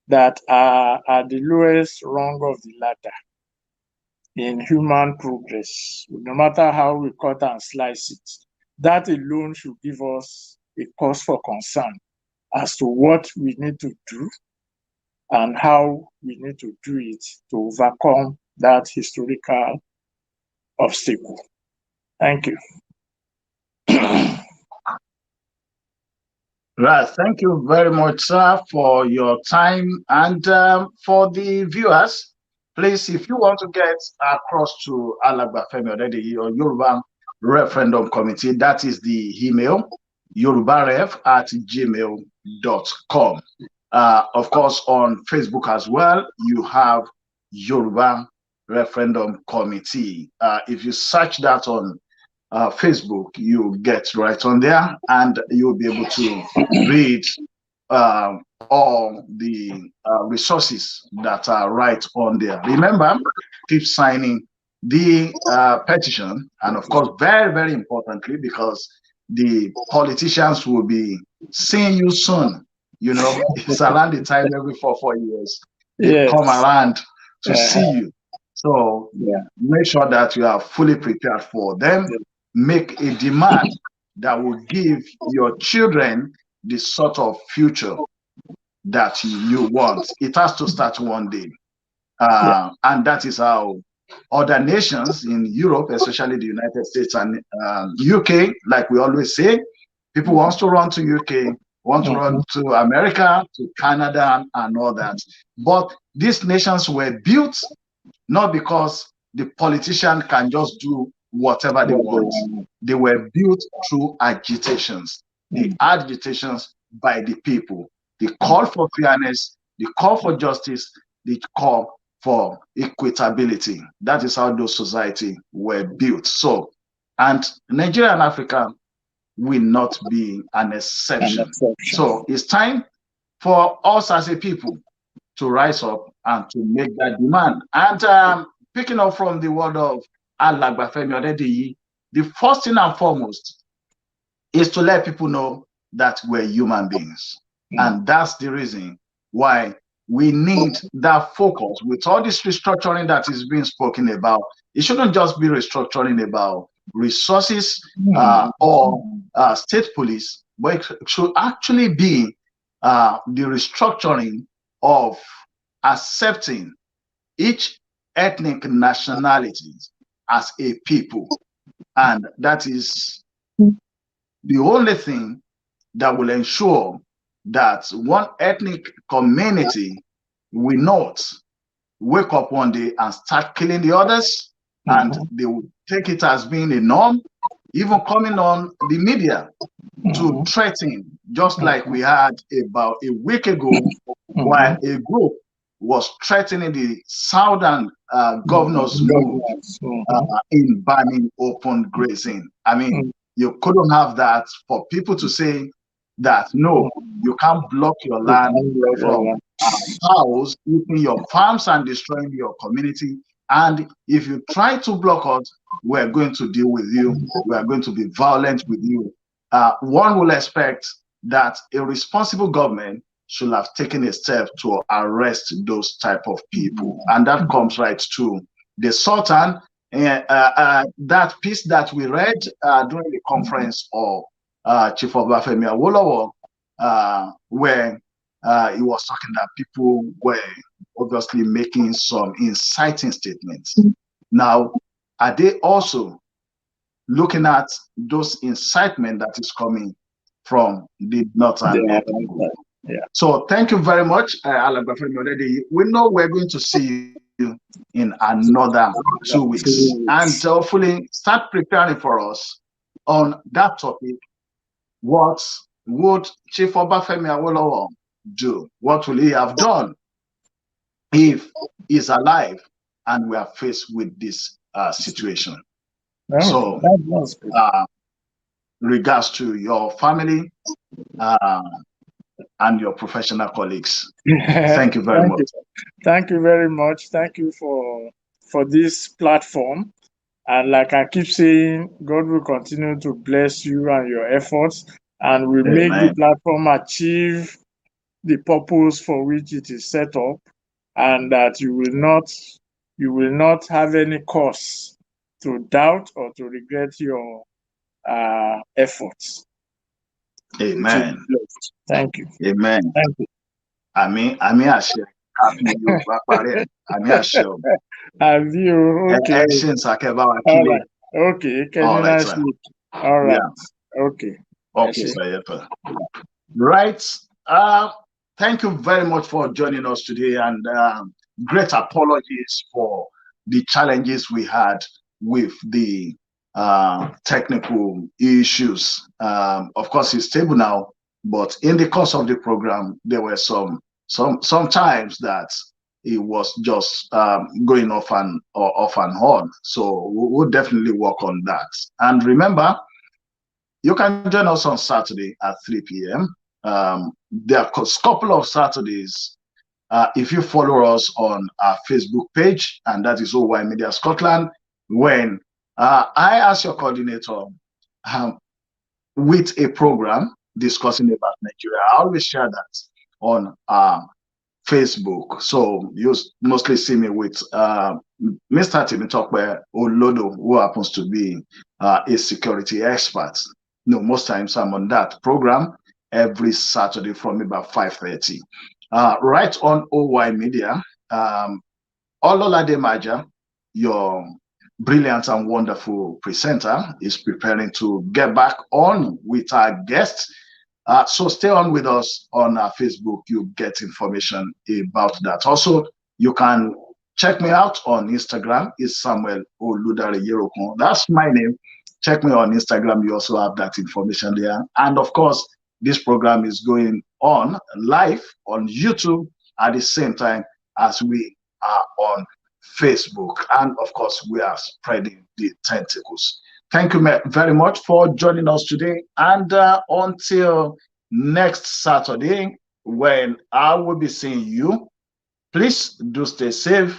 that are at the lowest rung of the ladder in human progress, no matter how we cut and slice it. That alone should give us a cause for concern as to what we need to do and how we need to do it to overcome that historical obstacle. Thank you. Right. Thank you very much, sir, for your time. And for the viewers, please, if you want to get across to Alagba Femi Odedeye or Yoruba Referendum Committee, that is the email, yorubaref@gmail.com. Of course, on Facebook as well, you have Yoruba Referendum Committee. If you search that on Facebook, you get right on there, and you'll be able to read all the resources that are right on there. Remember, keep signing the petition, and of course, very, very importantly, because the politicians will be seeing you soon. You know, it's around the time every 4 years they come around to see you. So make sure that you are fully prepared for them. Make a demand that will give your children the sort of future that you want. It has to start one day. And that is how other nations in Europe, especially the United States and UK, like we always say, people want to run to UK, want to run to America, to Canada, and all that. But these nations were built not because the politician can just do whatever they want. They were built through agitations. The agitations by the people. The call for fairness, the call for justice, the call for equitability. That is how those societies were built. So, and Nigeria and Africa will not be an exception. So it's time for us as a people to rise up and to make that demand. And picking up from the word of Alagba Femi Odedeye, the first thing and foremost is to let people know that we're human beings. And that's the reason why we need that focus. With all this restructuring that is being spoken about, it shouldn't just be restructuring about resources or state police, but it should actually be the restructuring of accepting each ethnic nationality as a people. And that is the only thing that will ensure that one ethnic community will not wake up one day and start killing the others, and they will take it as being a norm, even coming on the media to threaten, just like we had about a week ago, while a group was threatening the southern governors in banning open grazing. I mean, you couldn't have that for people to say that, no, you can't block your land from cows eating your farms and destroying your community. And if you try to block us, we're going to deal with you. We are going to be violent with you. One will expect that a responsible government should have taken a step to arrest those type of people. And that comes right to the Sultan. That piece that we read during the conference of Chief Obafemi Awolowo, where he was talking that people were obviously making some inciting statements. Now, are they also looking at those incitement that is coming from the northern ethnic group? Yeah. So thank you very much, Alàgbà Fẹ́mi Ọdẹ́dẹ́yì. We know we're going to see you in another 2 weeks, and hopefully start preparing for us on that topic. What would Chief Obafemi Awolowo do? What will he have done if he's alive and we are faced with this situation? So, regards to your family and your professional colleagues. Thank you very much. Thank you very much. Thank you for this platform. And like I keep saying, God will continue to bless you and your efforts, and will make the platform achieve the purpose for which it is set up, and that you will not have any cause to doubt or to regret your efforts. Amen. Thank you. Amen. Thank you. Àmín àṣẹ. Àmín àṣẹ. Okay. All right. Okay. All right, sir. All right. Yeah. Okay. Okay, sir. Right. Thank you very much for joining us today, and great apologies for the challenges we had with the technical issues. Of course, it's stable now, but in the course of the program, there were some times that it was just going off and on. So we'll definitely work on that. And remember, you can join us on Saturday at 3 p.m. There are a couple of Saturdays. If you follow us on our Facebook page, and that is OY Media Scotland, when I, as your coordinator, with a program discussing about Nigeria, I always share that on Facebook. So you mostly see me with Mr. Timitokwe Olodo, who happens to be a security expert. No, most times I'm on that program every Saturday from about 5:30. Right on OY Media, Ololade Maja, your brilliant and wonderful presenter, is preparing to get back on with our guests. So stay on with us on our Facebook. You get information about that. Also, you can check me out on Instagram. It's Samuel Oludare Yerokon. That's my name. Check me on Instagram. You also have that information there. And of course, this program is going on live on YouTube at the same time as we are on Facebook. And of course, we are spreading the tentacles. Thank you very much for joining us today. And until next Saturday, when I will be seeing you, please do stay safe.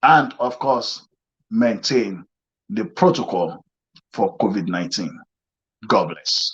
And of course, maintain the protocol for COVID-19. God bless.